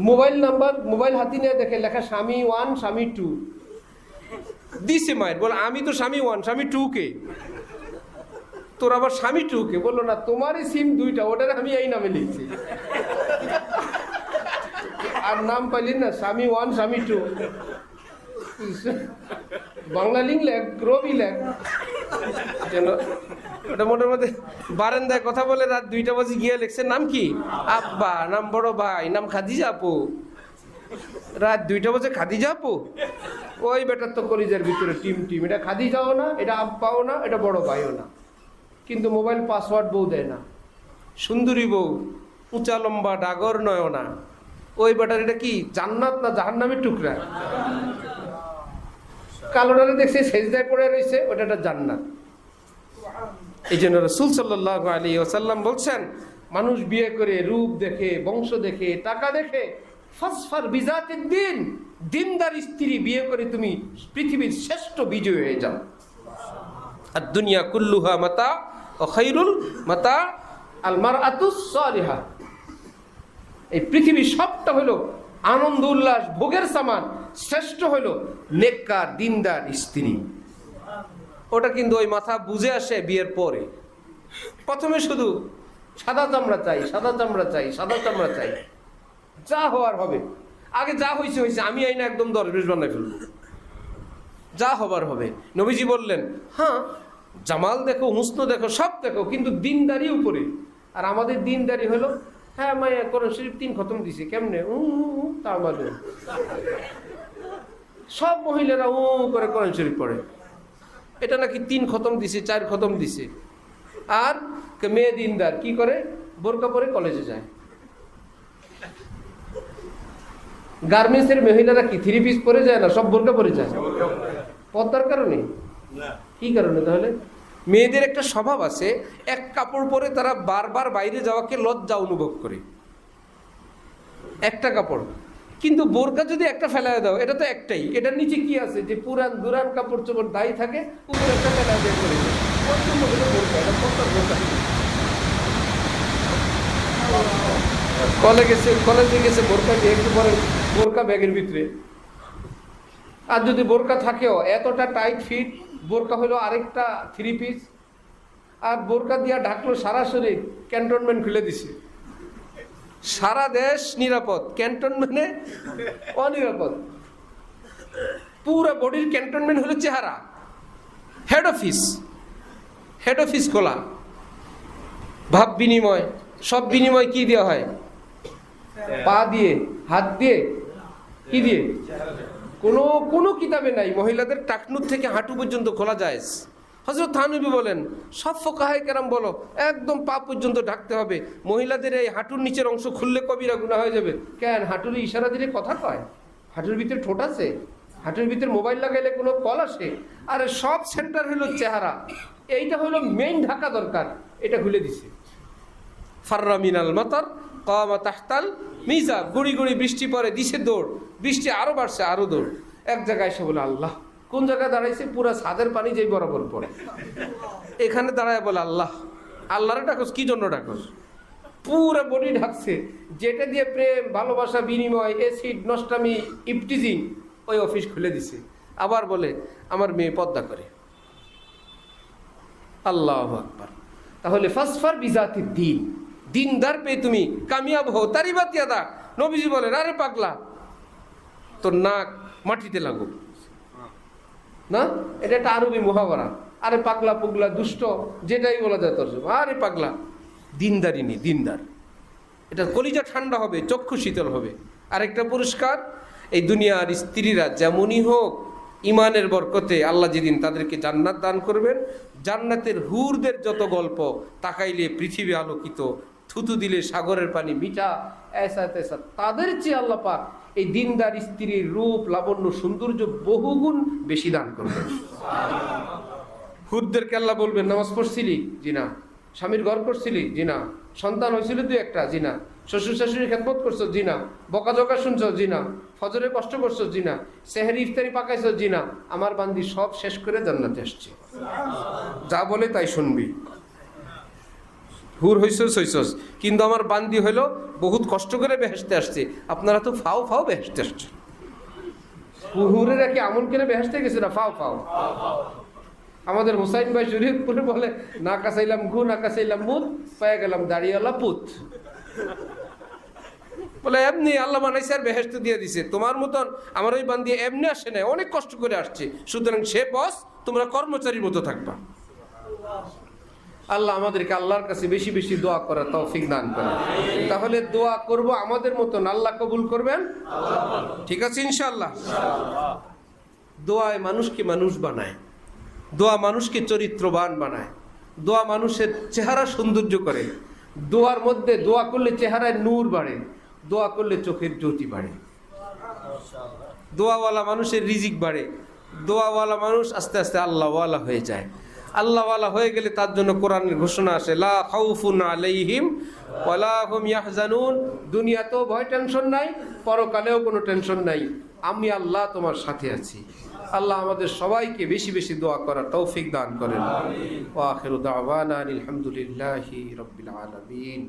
মোবাইল নাম্বার, মোবাইল হাতি নিয়ে দেখে লেখা স্বামী 1 স্বামী 2 দিছে। মায়ের বল আমি তো স্বামী 1 স্বামী 2 কে, তোর আবার স্বামী 2 কে? বললো না তোমারই সিম 2টা, ওটার আমি এই নামে লিখছি। আর নাম পাইলি না স্বামী 1 স্বামী 2, বাংলা লিখলে রবি লেখ যেন। ওটা মোটামুটি বারান্দায় কথা বলে রাত 2টা বাজে গিয়ে লিখছে নাম কি? আব্বা। নাম বড় ভাই, নাম খাদিজা আপু। রাত 2টা বাজে খাদিজা আপু, ওই বেটার তো কলিজার ভিতরে টিম টিম। এটা খাদিজাও না, এটা আব্বাও না, এটা বড় ভাইও না। কিন্তু মোবাইল পাসওয়ার্ড বউ দেয় না। সুন্দরী বউ, উঁচা লম্বা ডাগর নয়না, ওই বেটার এটা কি জান্নাত না জাহান্নামের টুকরা? কালোটারে দেখছে সেজদায় পড়ে রয়েছে, ওটা একটা জান্নাত। এই জন্য রাসূল সাল্লাল্লাহু আলাইহি ওয়াসাল্লাম বলছেন মানুষ বিয়ে করে রূপ দেখে, বংশ দেখে, টাকা দেখে, ফাসফার বিজাতিদ দিন, দিনদার স্ত্রী বিয়ে করে তুমি পৃথিবীর শ্রেষ্ঠ বিজয়ী হয়ে যাও। আর দুনিয়া কুল্লুহা মাতা ও খায়রুল মাতা আল মারআতুস সালিহা। এই পৃথিবীর সবটা হলো আনন্দ উল্লাস ভোগের সামান, শ্রেষ্ঠ হলো নেককার দিনদার স্ত্রী। ওটা কিন্তু ওই মাথা বুঝে আসে বিয়ের পরে। প্রথমে শুধু সাদা চামড়া চাই, সাদা চামড়া চাই, সাদা চামড়া চাই, যা হওয়ার হবে। আগে যা হয়েছে হয়েছে, আমি আইনা একদম দরবেশ বানাই ফেলবো, যা হবার হবে। নবীজি বললেন হ্যাঁ জামাল দেখো, হুসন দেখো, সব দেখো, কিন্তু দিনদারি উপরে। আর আমাদের দিনদারি হলো হ্যাঁ মায়া কোরআন শরীফ 3 খতম দিছে, কেমনে? তা আমাদের সব মহিলারা করে কোরআন শরীফ পড়ে, এটা নাকি 3 খতম দিছে, 4 খতম দিছে। আর মেয়ে দিনদার কি করে? বোরকা পরে কলেজে যায়। গার্মেন্টসের মহিলারা কি 3 পিস পরে যায় না? সব বোরকা পরে যায়। পর্দার কারণে? কি কারণে তাহলে? মেয়েদের একটা স্বভাব আছে, এক কাপড় পরে তারা বারবার বাইরে যাওয়াকে লজ্জা অনুভব করে, একটা কাপড়। কিন্তু বোরকা যদি একটা ফেলায় দাও, এটা তো একটাই, এটার নিচে কি আছে? যে পুরান দুরান কাপড় চোপড় দায়ী থাকে, উপরে একটা ফেলায় দিয়ে করে দেয়। কলেজে গেছে বোরকা দিয়ে, একটু পরে বোরকা ব্যাগের ভিতরে। আর যদি বোরকা থাকেও এতটা টাইট ফিট, বোরকা হলো আরেকটা 3 পিস। আর বোরকা দিয়া ঢাকলো সারা শরীর, ক্যান্টনমেন্ট খুলে দিছে। সারা দেশ নিরাপদ, ক্যান্টনমেন্টে অনিরাপদ। পুরো বডির ক্যান্টনমেন্ট হলো চেহারা। হেড অফিস খোলা, ভাব বিনিময়, সব বিনিময় কি দেওয়া হয়? পা দিয়ে, হাত দিয়ে, কি দিয়ে? কোনো কোনো কিতাবে নাই মহিলাদের টাকনুর থেকে হাঁটু পর্যন্ত খোলা যায়। হযরত থানবী বলেন, সব ফুকাহায়ে কেরাম বলো একদম পা পর্যন্ত ঢাকতে হবে। মহিলাদের এই হাঁটুর নিচের অংশ খুললে কবিরা গুনাহ হয়ে যাবে। কেন? হাঁটুর ইশারা দিলে কথা কয়? হাঁটুর ভিতরে ঠোঁট আছে? হাঁটুর ভিতরে মোবাইল লাগাইলে কোনো কল আসে? আরে সব সেন্টার হলো চেহারা, এইটা হলো মেইন ঢাকা দরকার, এটা খুলে দিছে। ফাররা মিনাল মাতার কামা তাহতাল মিজা, গুড়ি গুড়ি বৃষ্টি পড়ে, দিছে দৌড়, বৃষ্টি আরো বাড়ছে, আরো দৌড়। এক জায়গায় এসে বলে আল্লাহ, কোন জায়গায় দাঁড়াইছে? পুরা ছাদের পানি যেই বরাবর পড়ে, এখানে দাঁড়ায় বলে আল্লাহ। আল্লাহরে ডাকস, কি জন্য ডাকস? পুরো বডি ঢাকছে, যেটা দিয়ে প্রেম ভালোবাসা বিনিময়, এসিড নষ্টামি ইপটিজিং, ওই অফিস খুলে দিছে। আবার বলে আমার মেয়ে পর্দা করে। আল্লাহু আকবার। তাহলে ফাসফার বিজাতি দিন, দিনদার পেয়ে তুমি কামিয়াব হও। তারি বাতিয়াদা, নবীজি বলেন আরে পাগলা তোর নাক মাটিতে লাগুক না, এটা একটা আরবি মুহাওয়ারা। আরে পাগলা পুগলা দুষ্ট যেটাই বলা যায় তোর, আরে পাগলা দিনদারিনী, দিনদার, এটা কলিজা ঠান্ডা হবে, চক্ষু শীতল হবে। আরেকটা পুরস্কার, এই দুনিয়ার স্ত্রীরা যেমনই হোক ইমানের বরকতে আল্লাহ যেদিন তাদেরকে জান্নাত দান করবেন, জান্নাতের হুরদের যত গল্প, তাকাইলে পৃথিবী আলোকিত, থুতু দিলে সাগরের পানি মিঠা, এসা তেসা, তাদের চেয়ে আল্লাহ পাক এই দিনদার স্ত্রীর রূপ লাবণ্য সৌন্দর্য বহুগুণ বেশি দান করবেন। হুরদেরকে আল্লাহ বলবেন নামাজ পড়ছিলি? জি না। স্বামীর ঘর করছিলি? জি না। সন্তান হয়েছিল দুই একটা? জি না। শ্বশুর শাশুড়ির খেদমত করছো? জি না। বকাঝকা শুনছো? জি না। ফজরে কষ্ট করছো? জি না। সেহরি ইফতারি পাকাইছো? জি না। আমার বান্দি সব শেষ করে জান্নাতে আসছে, যা বলে তাই শুনবি। হুর হইছস হইছস, কিন্তু আমার বান্দি হইলো বহুত কষ্ট করে বেহেশতে আসছে, আপনারা তো ফাও ফাও বেহেশতে আসছে। হুরেরা কি আমল করে বেহেশতে গেছে না ফাও ফাও? আমাদের হুসাইন ভাই শরীয়তপুরে বলে না কাছাইলাম গু, না কাছাইলাম মুদ, পায়ে গেলাম দাঁড়িয়েলা পুত। বলে এমনি আল্লাহ বানাইছে আর বেহেশত দিয়ে দিছে। তোমার মতন আমার ওই বান্দি এমনি আসে না, অনেক কষ্ট করে আসছে, সুতরাং সে বস, তোমরা কর্মচারীর মতো থাকবা। আল্লাহ আমাদেরকে আল্লাহর কাছে বেশি বেশি দোয়া করার তৌফিক দান করেন। তাহলে দোয়া করব আমাদের মতন, আল্লাহ কবুল করবেন, ঠিক আছে ইনশাআল্লাহ। দোয়ায় মানুষকে মানুষ বানায়, দোয়া মানুষকে চরিত্রবান বানায়, দোয়া মানুষের চেহারা সৌন্দর্য করে। দোয়ার মধ্যে দোয়া করলে চেহারায় নূর বাড়ে, দোয়া করলে চোখের জ্যোতি বাড়ে, দোয়াওয়ালা মানুষের রিজিক বাড়ে, দোয়াওয়ালা মানুষ আস্তে আস্তে আল্লাহওয়ালা হয়ে যায়। আল্লাহওয়ালা হয়ে গেলে তার জন্য কোরআনের ঘোষণা আসে, লা খাউফুন আলাইহিম ওয়ালা হুম ইয়াহজানুন। দুনিয়াতেও ভয় টেনশন নাই, পরকালেও কোনো টেনশন নাই, আমি আল্লাহ তোমার সাথে আছি। আল্লাহ আমাদের সবাইকে বেশি বেশি দোয়া করার তৌফিক দান করেন। ওয়া আখিরু দাওয়ানা আলহামদুলিল্লাহি রাব্বিল আলামিন।